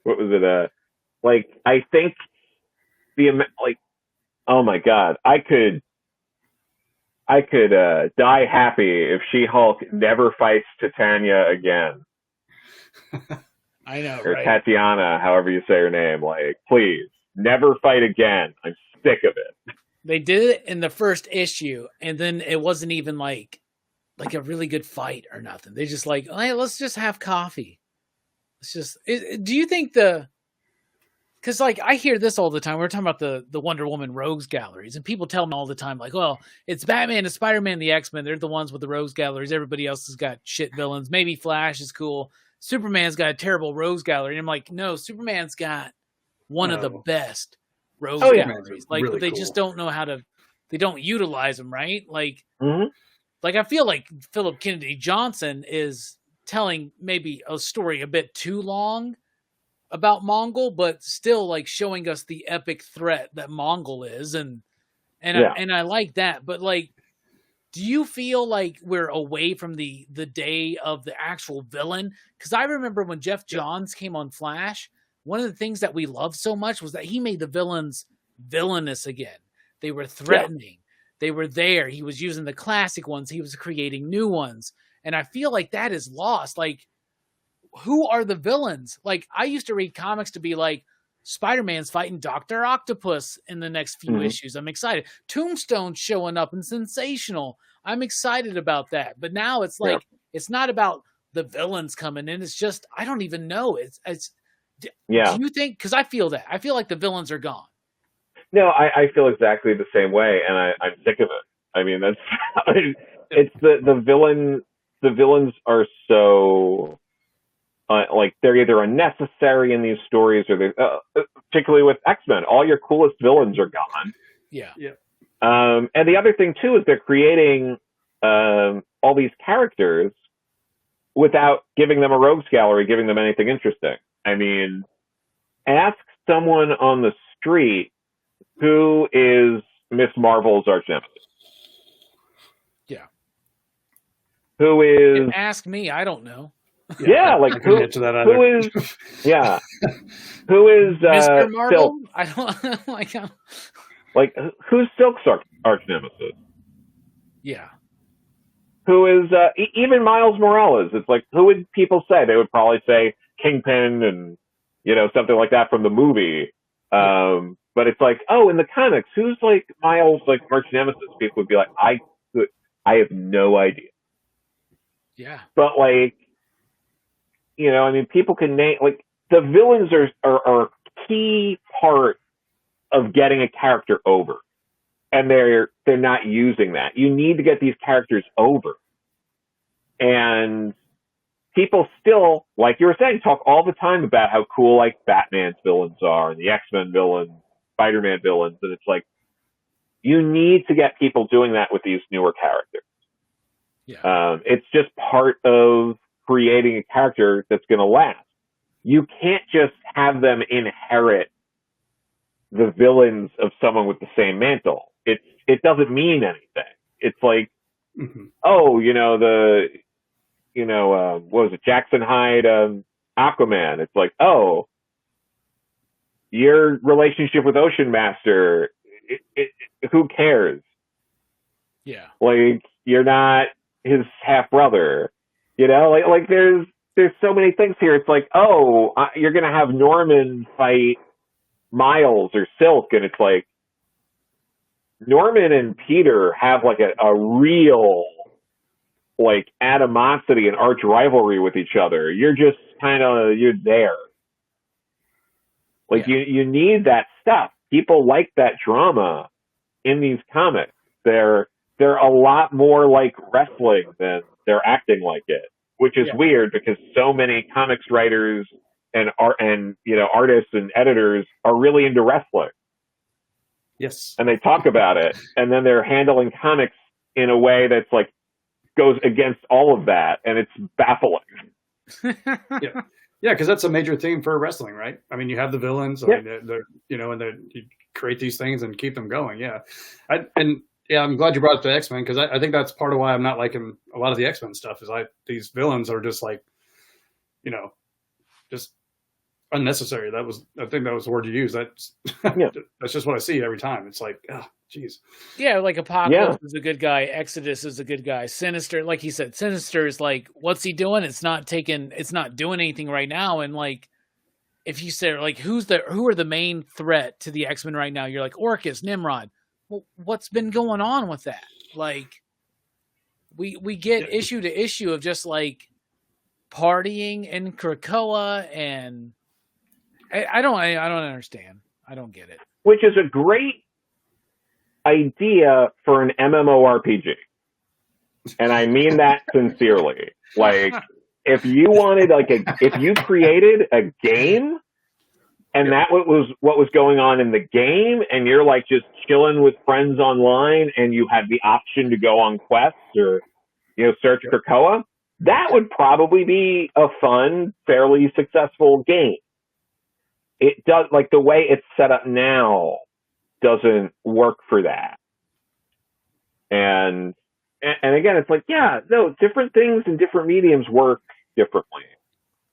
what was it? Like I think oh my god, I could die happy if She-Hulk never fights Titania again. I know, or right? Tatiana, however you say her name. Like, please, never fight again. I'm sick of it. They did it in the first issue, and then it wasn't even like a really good fight or nothing. They just like, hey, let's just have coffee. Do you think because like I hear this all the time. We're talking about the Wonder Woman Rogues Galleries, and people tell me all the time, like, well, it's Batman and Spider-Man, the X-Men. They're the ones with the Rogues Galleries. Everybody else has got shit villains. Maybe Flash is cool. Superman's got a terrible Rogues Gallery. And I'm like, no, Superman's got one of the best Rogues Galleries. Like, really they just don't know they don't utilize them, right? Like, like I feel like Philip Kennedy Johnson is telling maybe a story a bit too long about Mongol, but still like showing us the epic threat that Mongol is. And I like that. But like, do you feel like we're away from the day of the actual villain? Because I remember when Jeff Johns came on Flash, one of the things that we loved so much was that he made the villains villainous again. They were threatening. They were there. He was using the classic ones. He was creating new ones. And I feel like that is lost. Like, who are the villains? Like, I used to read comics to be like, Spider-Man's fighting Dr. Octopus in the next few issues. I'm excited. Tombstone's showing up and Sensational. I'm excited about that. But now it's like, it's not about the villains coming in. It's just, I don't even know. Do you think, because I feel that. I feel like the villains are gone. No, I feel exactly the same way, and I'm sick of it. I mean, that's, it's the villains are so, like, they're either unnecessary in these stories, or they, particularly with X-Men, all your coolest villains are gone. Yeah. And the other thing too is they're creating all these characters without giving them a rogues gallery, giving them anything interesting. I mean, ask someone on the street who is Miss Marvel's arch nemesis. Yeah. Who is? Ask me. I don't know. Yeah, like who is? Yeah, who is Mr. Marvel? Silk? I don't like. Like who's Silk's arch nemesis? Yeah. Who is even Miles Morales? It's like, who would people say? They would probably say Kingpin and something like that from the movie. But it's like, oh, in the comics, who's like Miles' like arch nemesis? People would be like, I have no idea. Yeah. But like, I mean, people can name, like, the villains are a key part of getting a character over, and they're not using that. You need to get these characters over, and people still, like you were saying, talk all the time about how cool like Batman's villains are and the X-Men villains, Spider-Man villains, and it's like, you need to get people doing that with these newer characters. Yeah. It's just part of creating a character that's going to last. you can't just have them inherit the villains of someone with the same mantle. It doesn't mean anything. It's like, oh, what was it, Jackson Hyde, Aquaman. It's like, oh, your relationship with Ocean Master, who cares? Yeah. Like, you're not his half brother. Like there's so many things here. It's like, oh, you're gonna have Norman fight Miles or Silk, and it's like Norman and Peter have like a real like animosity and arch rivalry with each other. You're just you're there. Like you need that stuff. People like that drama in these comics. They're a lot more like wrestling than they're acting like it, which is weird because so many comics writers and artists and editors are really into wrestling. Yes. And they talk about it, and then they're handling comics in a way that's like goes against all of that, and it's baffling. Yeah, because that's a major theme for wrestling, right? I mean, you have the villains, and you create these things and keep them going. Yeah, I'm glad you brought up the X-Men because I think that's part of why I'm not liking a lot of the X-Men stuff. Is these villains are just like, just unnecessary. I think that was the word you used. That's just what I see every time. It's like, oh, geez. Yeah, like Apocalypse is a good guy. Exodus is a good guy. Sinister, like he said, Sinister is like, what's he doing? It's not doing anything right now. And like, if you say like, who are the main threat to the X-Men right now? You're like Orcus, Nimrod. Well, what's been going on with that? Like, we get issue to issue of just like partying in Krakoa, and I don't understand. I don't get it. Which is a great idea for an MMORPG. And I mean that sincerely. Like, if you wanted if you created a game and that was what was going on in the game, and you're like just chilling with friends online and you had the option to go on quests or, search Krakoa, that would probably be a fun, fairly successful game. It does, like the way it's set up now doesn't work for that. And again, it's like, different things in different mediums work differently.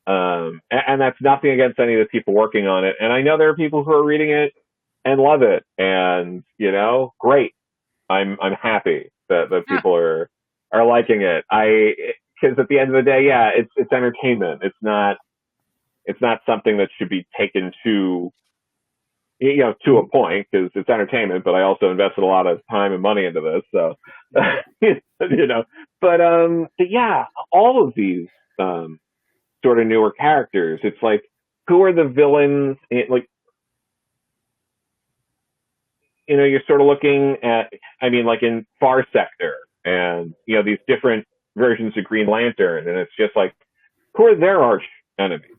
And that's nothing against any of the people working on it. And I know there are people who are reading it and love it. And, great. I'm happy that people are liking it. Because at the end of the day, it's entertainment. It's not something that should be taken to a point, because it's entertainment, but I also invested a lot of time and money into this. So, but all of these, sort of newer characters, it's like, who are the villains? You're sort of looking at, like in Far Sector and, these different versions of Green Lantern. And it's just like, who are their arch enemies?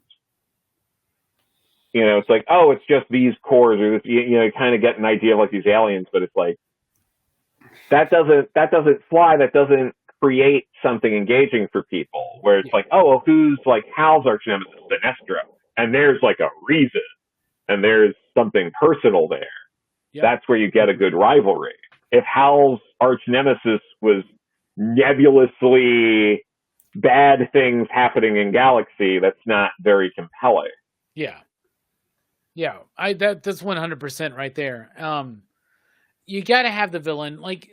It's like, oh, it's just these cores, or this, you kind of get an idea of like these aliens, but it's like, that doesn't fly. That doesn't create something engaging for people, where it's like, oh, well, who's like Hal's arch nemesis, Sinestro? And there's like a reason, and there's something personal there. Yep. That's where you get a good rivalry. If Hal's arch nemesis was nebulously bad things happening in Galaxy, that's not very compelling. Yeah. Yeah, that's 100% right there. You got to have the villain, like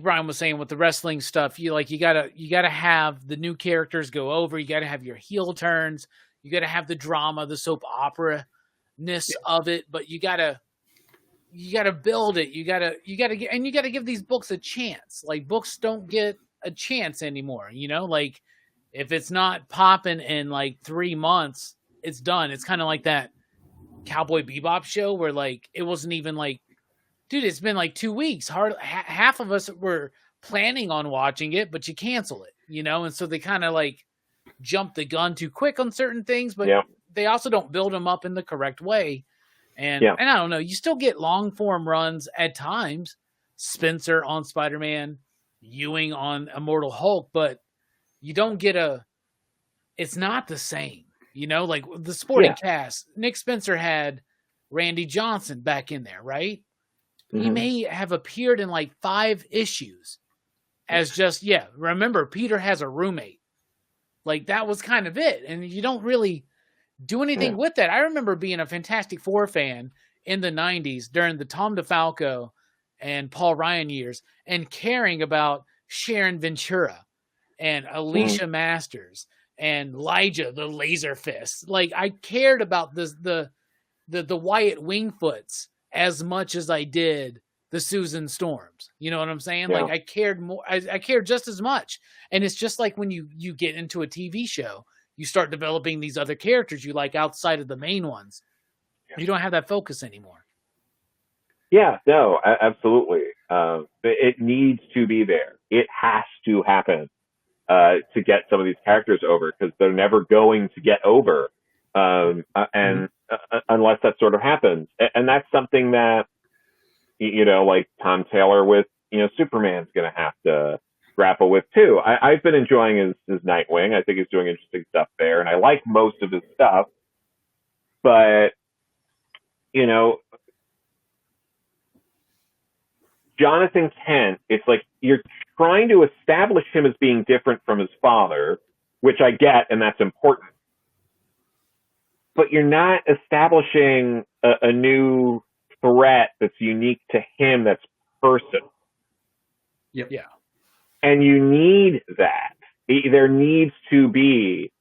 Brian was saying with the wrestling stuff. You gotta have the new characters go over. You got to have your heel turns. You got to have the drama, the soap opera-ness of it. But you gotta build it. You gotta give these books a chance. Like, books don't get a chance anymore. Like, if it's not popping in like 3 months, it's done. It's kind of like that Cowboy Bebop show where like it wasn't even like, dude, it's been like 2 weeks. Half of us were planning on watching it, but you cancel it, and so they kind of like jump the gun too quick on certain things, but they also don't build them up in the correct way. And I don't know, you still get long form runs at times. Spencer on Spider-Man, Ewing on Immortal Hulk, but you don't get it's not the same. like the supporting Yeah. cast. Nick Spencer had Randy Johnson back in there, right? He may have appeared in like 5 issues as just, remember, Peter has a roommate. Like, that was kind of it. And you don't really do anything with that. I remember being a Fantastic Four fan in the 90s during the Tom DeFalco and Paul Ryan years and caring about Sharon Ventura and Alicia Masters and Elijah, the Laser Fist. Like, I cared about the Wyatt Wingfoots as much as I did the Susan Storms. You know what I'm saying? Yeah. Like, I cared more. I cared just as much. And it's just like when you get into a TV show, you start developing these other characters you like outside of the main ones. You don't have that focus anymore. Yeah, no, absolutely. It needs to be there. It has to happen to get some of these characters over, because they're never going to get over unless that sort of happens. And that's something that, like Tom Taylor with, Superman's going to have to grapple with too. I've been enjoying his Nightwing. I think he's doing interesting stuff there, and I like most of his stuff. But, Jonathan Kent, it's like you're trying to establish him as being different from his father, which I get, and that's important. But you're not establishing a new threat that's unique to him, that's person. Yep. Yeah. And you need that. There needs to be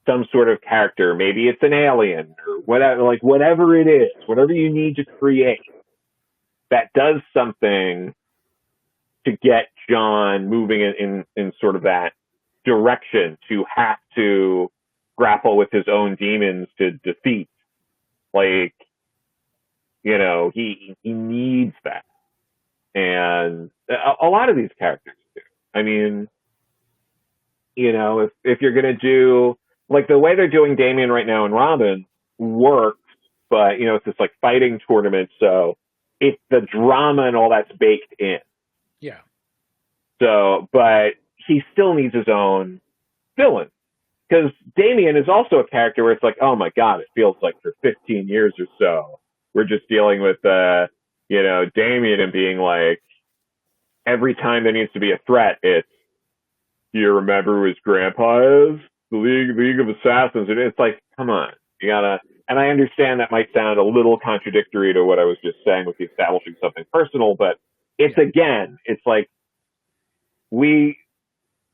some sort of character. Maybe it's an alien or whatever, like whatever it is, whatever you need to create that does something to get John moving in sort of that direction, to have to grapple with his own demons to defeat. Like, he needs that. And a lot of these characters do. I mean, if you're going to do, like the way they're doing Damian right now in Robin works, but, it's this like fighting tournament. So it's the drama and all that's baked in. Yeah. So, but he still needs his own villain. Because Damian is also a character where it's like, oh my God, it feels like for 15 years or so, we're just dealing with, Damian and being like, every time there needs to be a threat, it's, do you remember who his grandpa is? The League of Assassins. And it's like, come on, you gotta, and I understand that might sound a little contradictory to what I was just saying with the establishing something personal, but it's it's like, we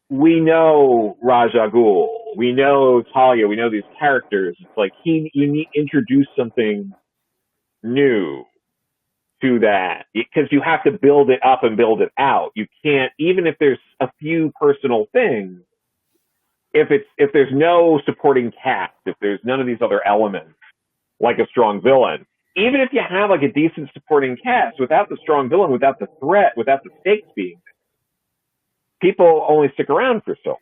know Raja Ghul, we know Talia, we know these characters. It's like you need to introduce something new to that, because you have to build it up and build it out. You can't, even if there's a few personal things, if there's no supporting cast, if there's none of these other elements, like a strong villain, even if you have like a decent supporting cast, without the strong villain, without the threat, without the stakes being there, people only stick around for so long.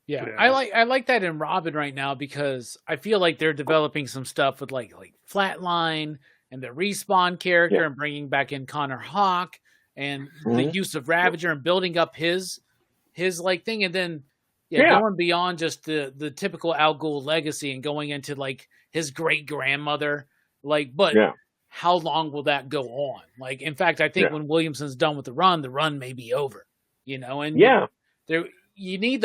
Yeah. I like that in Robin right now, because I feel like they're developing some stuff with like Flatline and the Respawn character, and bringing back in Connor Hawk and the use of Ravager and building up his like thing, and then going beyond just the typical Al Ghul legacy and going into like his great grandmother, how long will that go on? Like, in fact, I think when Williamson's done with the run may be over, and there you need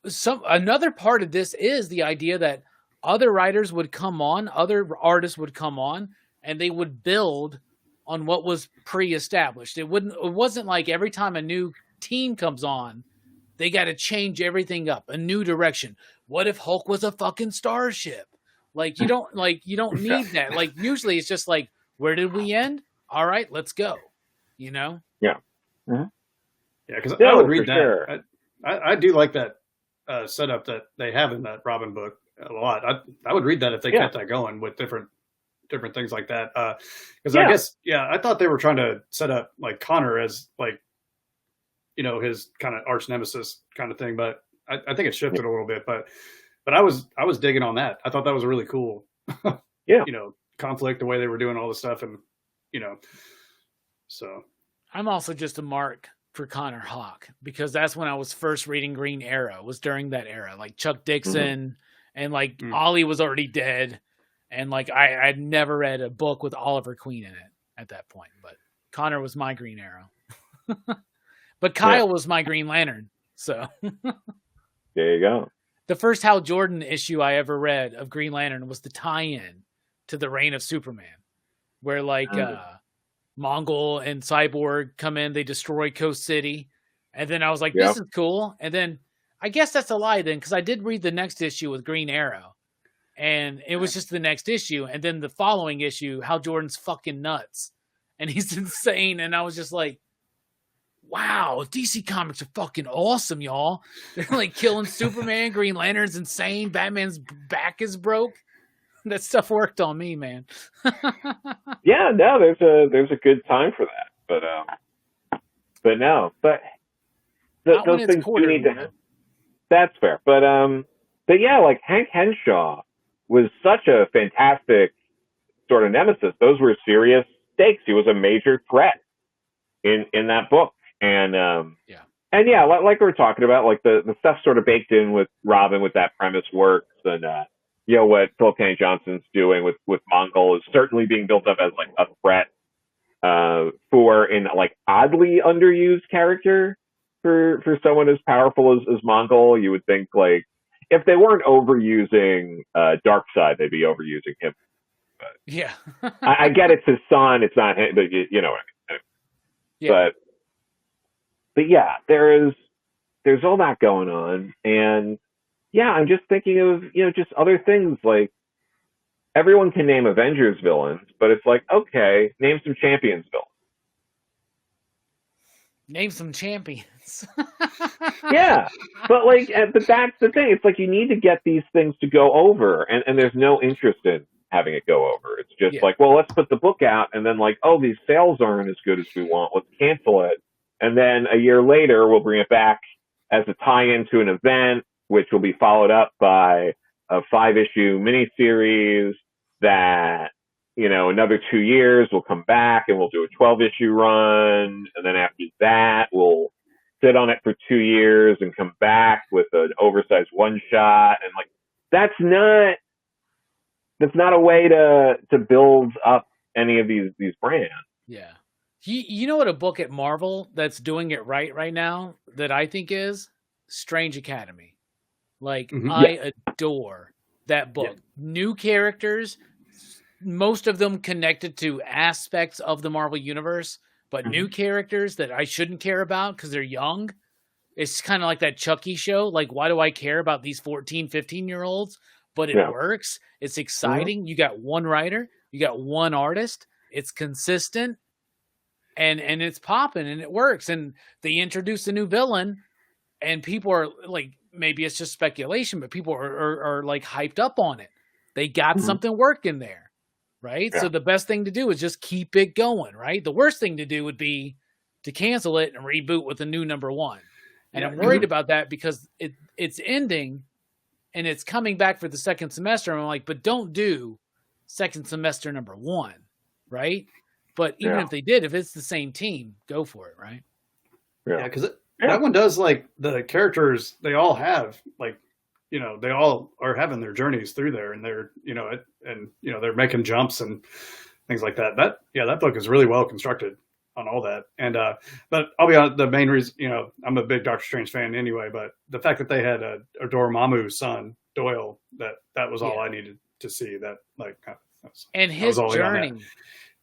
another part of this is the idea that other writers would come on, other artists would come on, and they would build on what was pre-established. It wasn't like every time a new team comes on, they got to change everything up, a new direction. What if Hulk was a fucking starship? Like, you don't need that. Like, usually it's just like, where did we end? All right, let's go. Yeah. Yeah, because I would read that. Sure. I do like that setup that they have in that Robin book a lot. I would read that if they kept that going with different things like that. Because I guess, I thought they were trying to set up like Connor as like, his kind of arch nemesis kind of thing. But I think it shifted a little bit. But I was digging on that. I thought that was a really cool, conflict, the way they were doing all the stuff, and so. I'm also just a mark for Connor Hawke, because that's when I was first reading Green Arrow, was during that era. Like Chuck Dixon and like Ollie was already dead. And like I'd never read a book with Oliver Queen in it at that point. But Connor was my Green Arrow. But Kyle was my Green Lantern. So there you go. The first Hal Jordan issue I ever read of Green Lantern was the tie-in to the Reign of Superman, where like Mongol and Cyborg come in, they destroy Coast City, and then I was like, this is cool. And then I guess that's a lie then, because I did read the next issue with Green Arrow, and it was just the next issue, and then the following issue, Hal Jordan's fucking nuts, and he's insane, and I was just like, wow, DC Comics are fucking awesome, y'all. They're like killing Superman, Green Lantern's insane, Batman's back is broke. That stuff worked on me, man. Yeah, no, there's a good time for that, but those things do need to. That's fair, but yeah, like Hank Henshaw was such a fantastic sort of nemesis. Those were serious stakes. He was a major threat in that book, and like we were talking about, like the stuff sort of baked in with Robin with that premise works, and what Philip Kennedy Johnson's doing with Mongol is certainly being built up as like a threat for an like oddly underused character for someone as powerful as Mongol. You would think like if they weren't overusing Darkseid, they'd be overusing him. But I get it's his son, it's not him, but you know what I mean. Yeah. But yeah, there's all that going on, and yeah, I'm just thinking of, just other things like everyone can name Avengers villains, but it's like, okay, name some Champions villains. Name some champions. Yeah, but that's the thing. It's like you need to get these things to go over, and there's no interest in having it go over. It's just like, well, let's put the book out, and then like, oh, these sales aren't as good as we want. Let's cancel it, and then a year later we'll bring it back as a tie-in to an event, which will be followed up by a 5-issue miniseries that, another 2 years we'll come back and we'll do a 12-issue run. And then after that, we'll sit on it for 2 years and come back with an oversized one-shot. And like, that's not a way to build up any of these brands. Yeah. You know what a book at Marvel that's doing it right now that I think is Strange Academy. Like, I adore that book. Yeah. New characters, most of them connected to aspects of the Marvel Universe, but new characters that I shouldn't care about because they're young. It's kind of like that Chucky show. Like, why do I care about these 14, 15-year-olds? But it works. It's exciting. You got one writer. You got one artist. It's consistent. And it's popping, and it works. And they introduce a new villain, and people are like, maybe it's just speculation, but people are like hyped up on it. They got something working there, right? Yeah. So the best thing to do is just keep it going, right? The worst thing to do would be to cancel it and reboot with a new number one. And I'm worried about that because it's ending and it's coming back for the second semester. And I'm like, but don't do second semester number one, right? But even if they did, if it's the same team, go for it, right? Yeah, because that one does, like, the characters, they all have, like, they all are having their journeys through there, and they're, they're making jumps and things like that. That book is really well constructed on all that. And, but I'll be honest, the main reason, I'm a big Doctor Strange fan anyway, but the fact that they had Dormammu's son, Doyle, that was all I needed to see. That, like, and his journey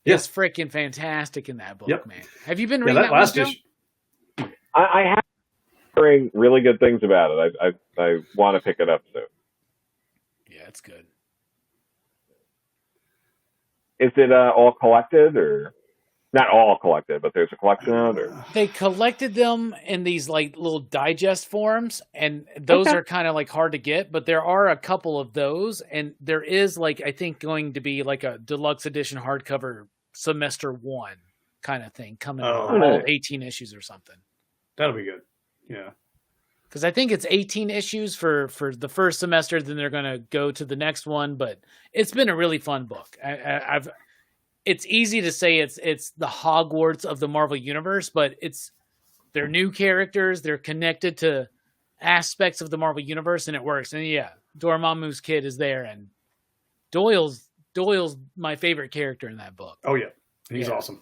is freaking fantastic in that book, man. Have you been reading that last issue? I have hearing really good things about it. I want to pick it up soon. Yeah, it's good. Is it all collected, or not all collected, but there's a collection of it? Or? They collected them in these like little digest forms, and those are kind of like hard to get, but there are a couple of those, and there is like, I think, going to be like a deluxe edition hardcover semester one kind of thing coming out, all 18 issues or something. That'll be good. Yeah. Because I think it's 18 issues for the first semester, then they're going to go to the next one. But it's been a really fun book. It's easy to say it's the Hogwarts of the Marvel Universe, but it's they're new characters. They're connected to aspects of the Marvel universe, and it works. And yeah, Dormammu's kid is there, and Doyle's my favorite character in that book. Oh yeah, he's awesome.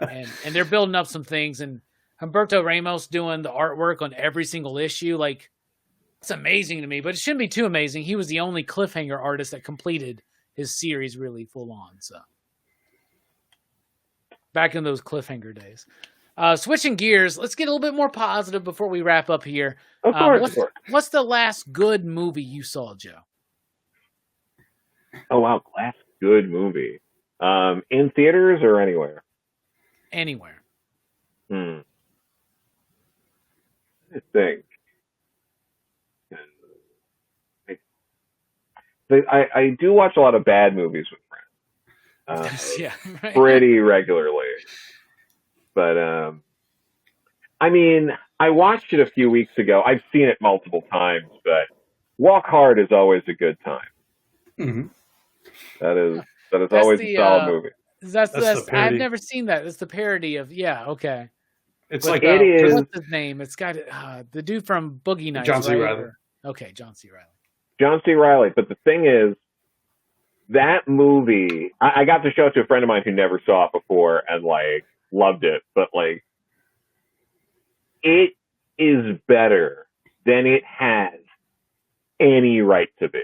and they're building up some things, and Humberto Ramos doing the artwork on every single issue, like it's amazing to me. But it shouldn't be too amazing. He was the only cliffhanger artist that completed his series really full on. So back in those cliffhanger days. Switching gears, let's get a little bit more positive before we wrap up here. Of course. What's the last good movie you saw, Joe? Oh wow, last good movie. In theaters or anywhere? Anywhere. I think. I do watch a lot of bad movies with friends. Yeah, right. Pretty regularly. But, I mean, I watched it a few weeks ago. I've seen it multiple times, but Walk Hard is always a good time. Mm-hmm. That is always a solid movie. That's I've never seen that. It's the parody of, okay. It's like it is. What's his name? It's got the dude from Boogie Nights. John C. right? Reilly. Okay, John C. Reilly. John C. Reilly. But the thing is, that movie, I got to show it to a friend of mine who never saw it before and like loved it. But like, it is better than it has any right to be.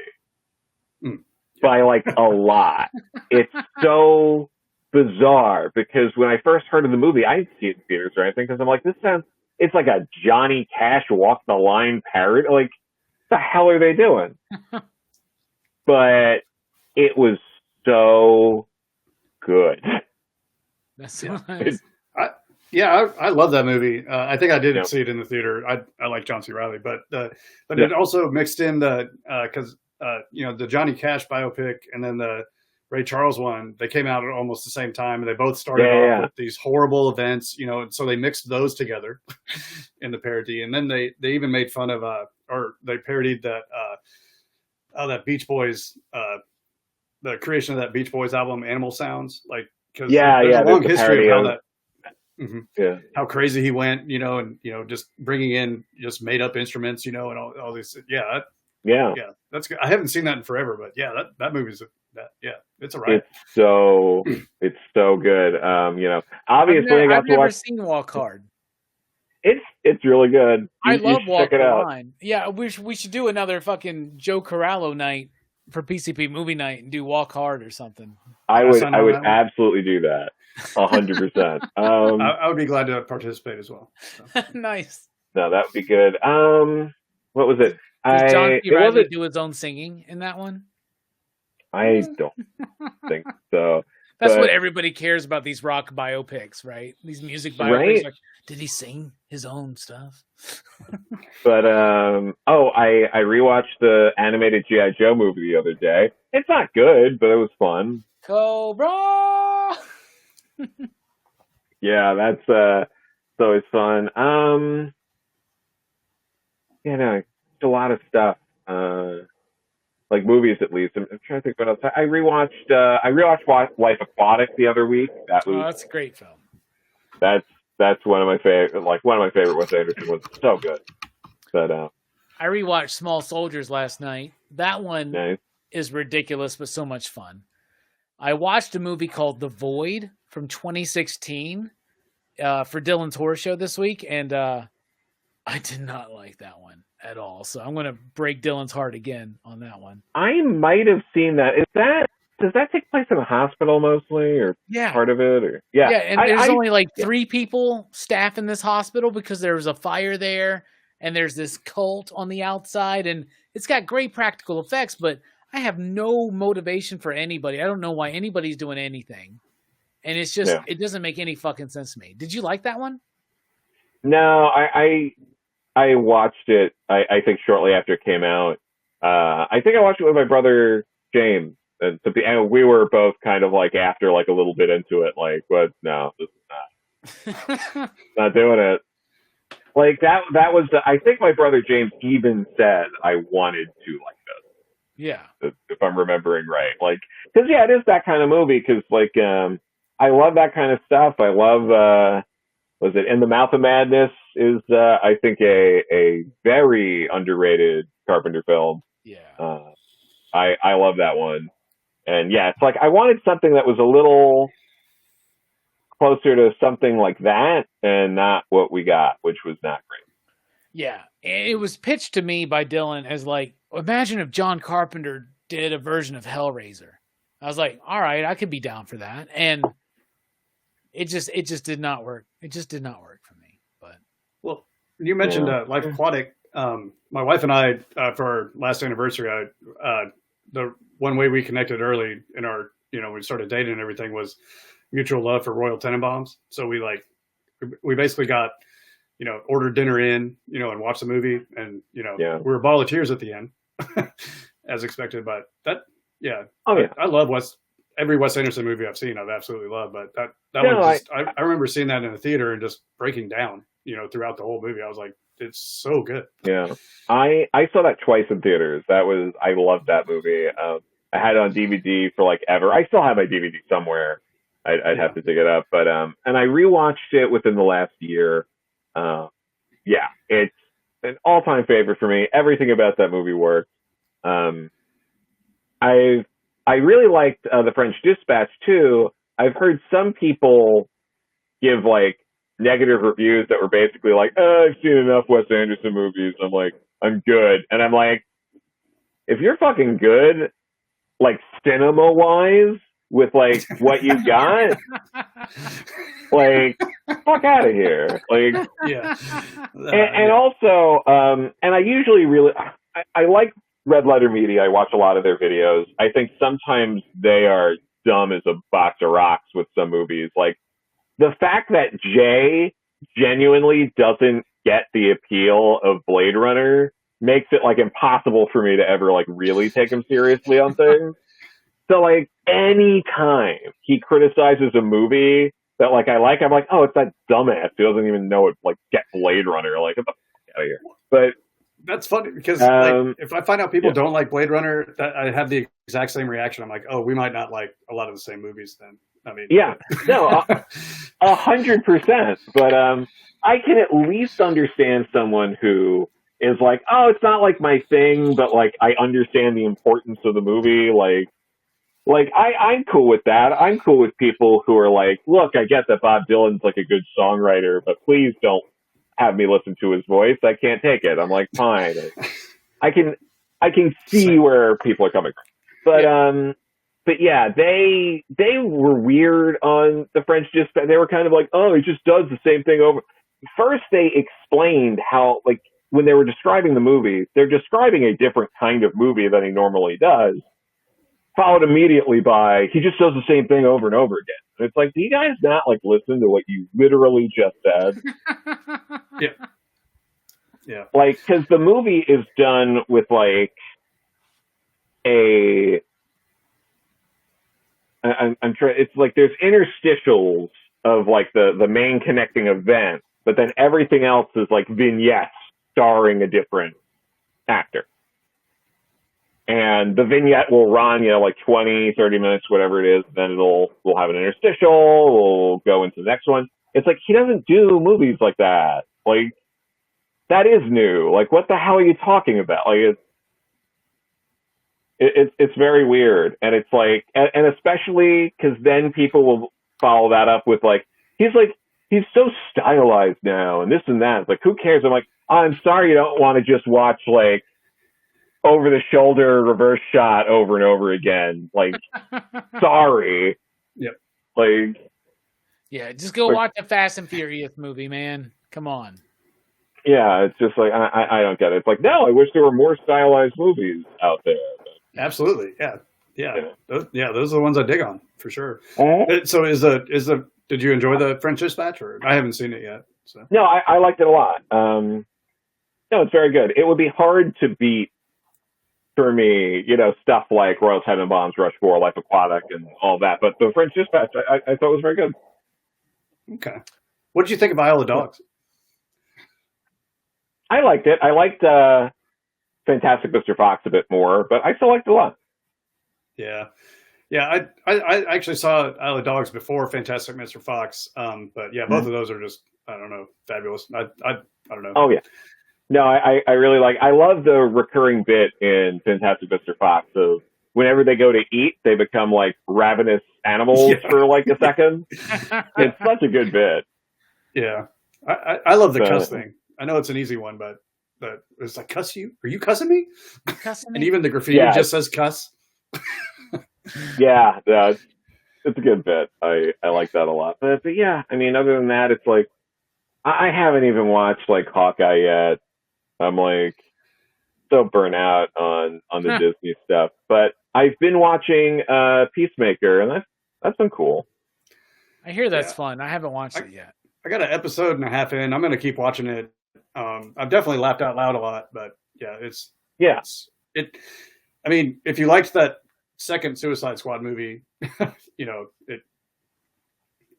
By like a lot. It's so bizarre because when I first heard of the movie, I didn't see it in theaters or anything because I'm like, it's like a Johnny Cash Walk the Line parody. Like, what the hell are they doing? But it was so good. That's nice. I love that movie. I think I did see it in the theater. I like John C. Reilly, but it also mixed in the because the Johnny Cash biopic and then the Ray Charles one, they came out at almost the same time, and they both started off with these horrible events, and so they mixed those together in the parody, and then they even made fun of or they parodied that Beach Boys the creation of that Beach Boys album, Animal Sounds, like because there's a long history of how that. How crazy he went, and just bringing in just made up instruments, and all these. That's good. I haven't seen that in forever, but that movie's it's a ride. It's so good. Obviously I've never seen Walk Hard. It's really good. I love Walk the Line. Yeah, we should do another fucking Joe Corallo night for PCP movie night and do Walk Hard or something. I would absolutely do that. 100%. I would be glad to participate as well. So. Nice. No, that would be good. What was it? Does John C. Reilly do his own singing in that one? I don't think so. That's what everybody cares about these rock biopics, right? These music biopics. Right? Like, did he sing his own stuff? But I rewatched the animated G.I. Joe movie the other day. It's not good, but it was fun. Cobra. Yeah, that's always fun. It's a lot of stuff. Like movies, at least. I'm trying to think what else. I rewatched Life Aquatic the other week. That's a great film. That's one of my favorite. Like one of my favorite Wes Anderson ones. So good. But I rewatched Small Soldiers last night. That one is ridiculous, but so much fun. I watched a movie called The Void from 2016 for Dylan's Horror Show this week, and I did not like that one at all. So I'm going to break Dylan's heart again on that one. I might have seen that. Does that take place in a hospital mostly, or part of it? Or and there's only like 3 people staff in this hospital because there was a fire there, and there's this cult on the outside, and it's got great practical effects, but I have no motivation for anybody. I don't know why anybody's doing anything, and it's just it doesn't make any fucking sense to me. Did you like that one? No, I watched it, I think shortly after it came out. I think I watched it with my brother, James. And we were both kind of like after like a little bit into it, like, what? No, this is not, not doing it. Like that was, I think my brother James even said I wanted to like this. Yeah. If I'm remembering right. Like, cause it is that kind of movie. Cause like, I love that kind of stuff. I love, was it In the Mouth of Madness? is, I think, a very underrated Carpenter film. Yeah. I love that one. And yeah, it's like I wanted something that was a little closer to something like that and not what we got, which was not great. Yeah. It was pitched to me by Dylan as like, imagine if John Carpenter did a version of Hellraiser. I was like, all right, I could be down for that. And it just did not work. It just did not work for me. But well, you mentioned Life Aquatic. My wife and I, for our last anniversary, the one way we connected early in our, we started dating and everything was mutual love for Royal Tenenbaums. So we basically got, ordered dinner in, and watched the movie, and we were a ball of tears at the end, as expected. But that, I love every Wes Anderson movie I've seen. I've absolutely loved. But that one, I remember seeing that in the theater and just breaking down, throughout the whole movie. I was like, it's so good. Yeah, I saw that twice in theaters. I loved that movie. I had it on DVD for like ever. I still have my DVD somewhere. I'd have to dig it up, but and I rewatched it within the last year. It's an all-time favorite for me. Everything about that movie works. I really liked The French Dispatch too. I've heard some people give like negative reviews that were basically like, I've seen enough Wes Anderson movies. I'm like, I'm good. And I'm like, if you're fucking good, like cinema-wise, with like what you got, like fuck out of here. Like, yeah. And also, and I usually really, I like Red Letter Media. I watch a lot of their videos. I think sometimes they are dumb as a box of rocks with some movies. Like the fact that Jay genuinely doesn't get the appeal of Blade Runner makes it like impossible for me to ever like really take him seriously on things. So like any time he criticizes a movie that like I like, I'm like, oh, it's that dumbass who doesn't even know it like get Blade Runner. Like, get the fuck out of here. But that's funny because like, if I find out people don't like Blade Runner, I have the exact same reaction. I'm like, oh, we might not like a lot of the same movies then. I mean, yeah, no, 100%. But I can at least understand someone who is like, oh, it's not like my thing, but like I understand the importance of the movie. Like I'm cool with that. I'm cool with people who are like, look, I get that Bob Dylan's like a good songwriter, but please don't have me listen to his voice. I can't take it. I'm like, fine. I can see where people are coming from. But yeah, they were weird on The French Dispatch. They were kind of like, oh, he just does the same thing over. First, they explained how, like, when they were describing the movie, they're describing a different kind of movie than he normally does. Followed immediately by, he just does the same thing over and over again. And it's like, do you guys not like listen to what you literally just said? Yeah. Like, because the movie is done with like I'm trying. It's like there's interstitials of like the main connecting event, but then everything else is like vignettes starring a different actor. And the vignette will run, like 20, 30 minutes, whatever it is. Then we'll have an interstitial. We'll go into the next one. It's like, he doesn't do movies like that. Like, that is new. Like, what the hell are you talking about? Like, it's very weird. And it's like, and especially because then people will follow that up with like, he's so stylized now and this and that. It's like, who cares? I'm like, oh, I'm sorry you don't want to just watch like over the shoulder reverse shot over and over again. Like, sorry. Yep. Like, yeah, just go watch a Fast and Furious movie, man. Come on. Yeah, it's just like, I don't get it. It's like, no, I wish there were more stylized movies out there. Absolutely. Yeah. Those are the ones I dig on for sure. So did you enjoy the French Dispatch? Or I haven't seen it yet. So. No, I liked it a lot. No, it's very good. It would be hard to beat for me, stuff like Royal Tenenbaums, Rush 4, Life Aquatic, and all that. But the French Dispatch, I thought was very good. Okay. What did you think of Isle of Dogs? I liked it. I liked Fantastic Mr. Fox a bit more, but I still liked it a lot. Yeah. I actually saw Isle of Dogs before Fantastic Mr. Fox. But yeah, both of those are just I don't know, fabulous. I don't know. Oh yeah. No, I really I love the recurring bit in Fantastic Mr. Fox of whenever they go to eat, they become like ravenous animals for like a second. It's such a good bit. Yeah. I love the cuss thing. I know it's an easy one, but it's like, cuss you? Are you cussing me? And even the graffiti just says cuss. Yeah, it's a good bit. I like that a lot. But yeah, I mean, other than that, it's like I haven't even watched like Hawkeye yet. I'm like so burnt out on the Disney stuff. But I've been watching Peacemaker, and that's been cool. I hear that's fun. I haven't watched it yet. I got an episode and a half in. I'm going to keep watching it. I've definitely laughed out loud a lot, but yeah, I mean, if you liked that second Suicide Squad movie, it's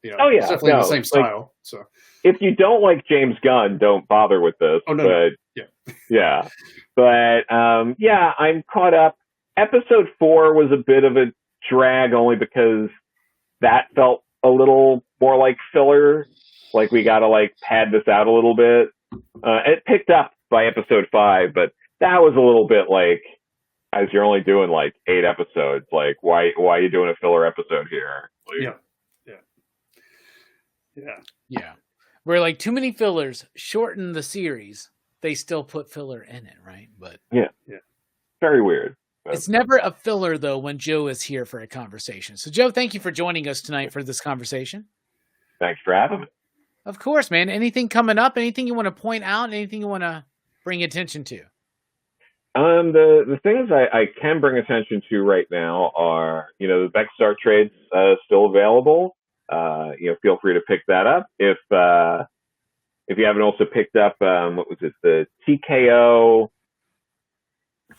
definitely the same style. So if you don't like James Gunn, don't bother with this. Oh no, yeah, but I'm caught up. Episode 4 was a bit of a drag only because that felt a little more like filler. Like we got to like pad this out a little bit. It picked up by episode 5, but that was a little bit like, as you're only doing like 8 episodes, like why are you doing a filler episode here? Like, yeah. Where like too many fillers shorten the series, they still put filler in it, right? But yeah, very weird. It's never a filler though when Joe is here for a conversation. So Joe, thank you for joining us tonight for this conversation. Thanks for having me. Of course, man. Anything coming up? Anything you want to point out? Anything you want to bring attention to? The things I can bring attention to right now are, the BECSTAR trades still available. Feel free to pick that up. If you haven't also picked up, what was it? The TKO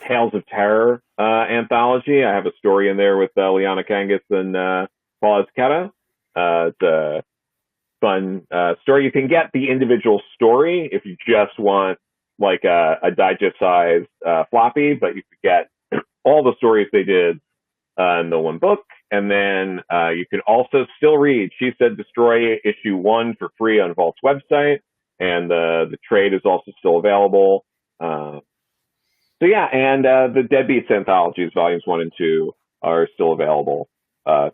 Tales of Terror anthology. I have a story in there with Liana Kangas and Paul Ezqueta. It's a fun story. You can get the individual story if you just want like a digest-sized floppy, but you could get all the stories they did in the one book. And then you can also still read She Said Destroy issue 1 for free on Vault's website. And the trade is also still available. And the Deadbeats anthologies, volumes 1 and 2, are still available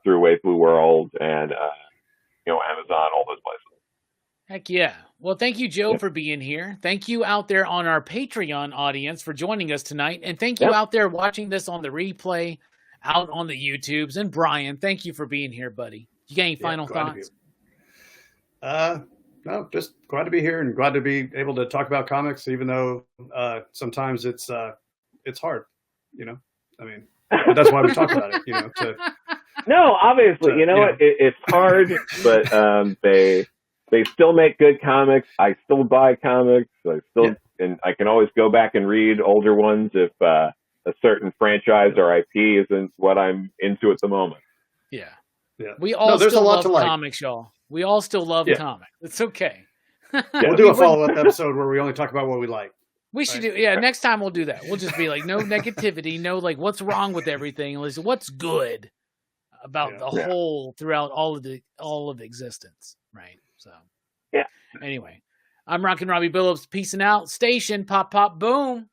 through Wave Blue World and Amazon, all those places. Heck yeah. Well, thank you, Joe, for being here. Thank you out there on our Patreon audience for joining us tonight. And thank you out there watching this on the replay, out on the YouTubes. And Brian, thank you for being here, buddy. You got any final thoughts? No, just glad to be here and glad to be able to talk about comics, even though sometimes it's hard, I mean, that's why we talk about it, No, obviously, it's hard, but they still make good comics. I still buy comics. And I can always go back and read older ones if a certain franchise or IP isn't what I'm into at the moment. Yeah. We all still love comics, y'all. We all still love comics. It's okay. We'll do a follow-up episode where we only talk about what we like. We should do, next time we'll do that. We'll just be like, no negativity, no, like, what's wrong with everything? Listen, what's good about the whole throughout all of existence, right? So, anyway, I'm Rockin' Robbie Billups. Peace and out. Station, pop, pop, boom.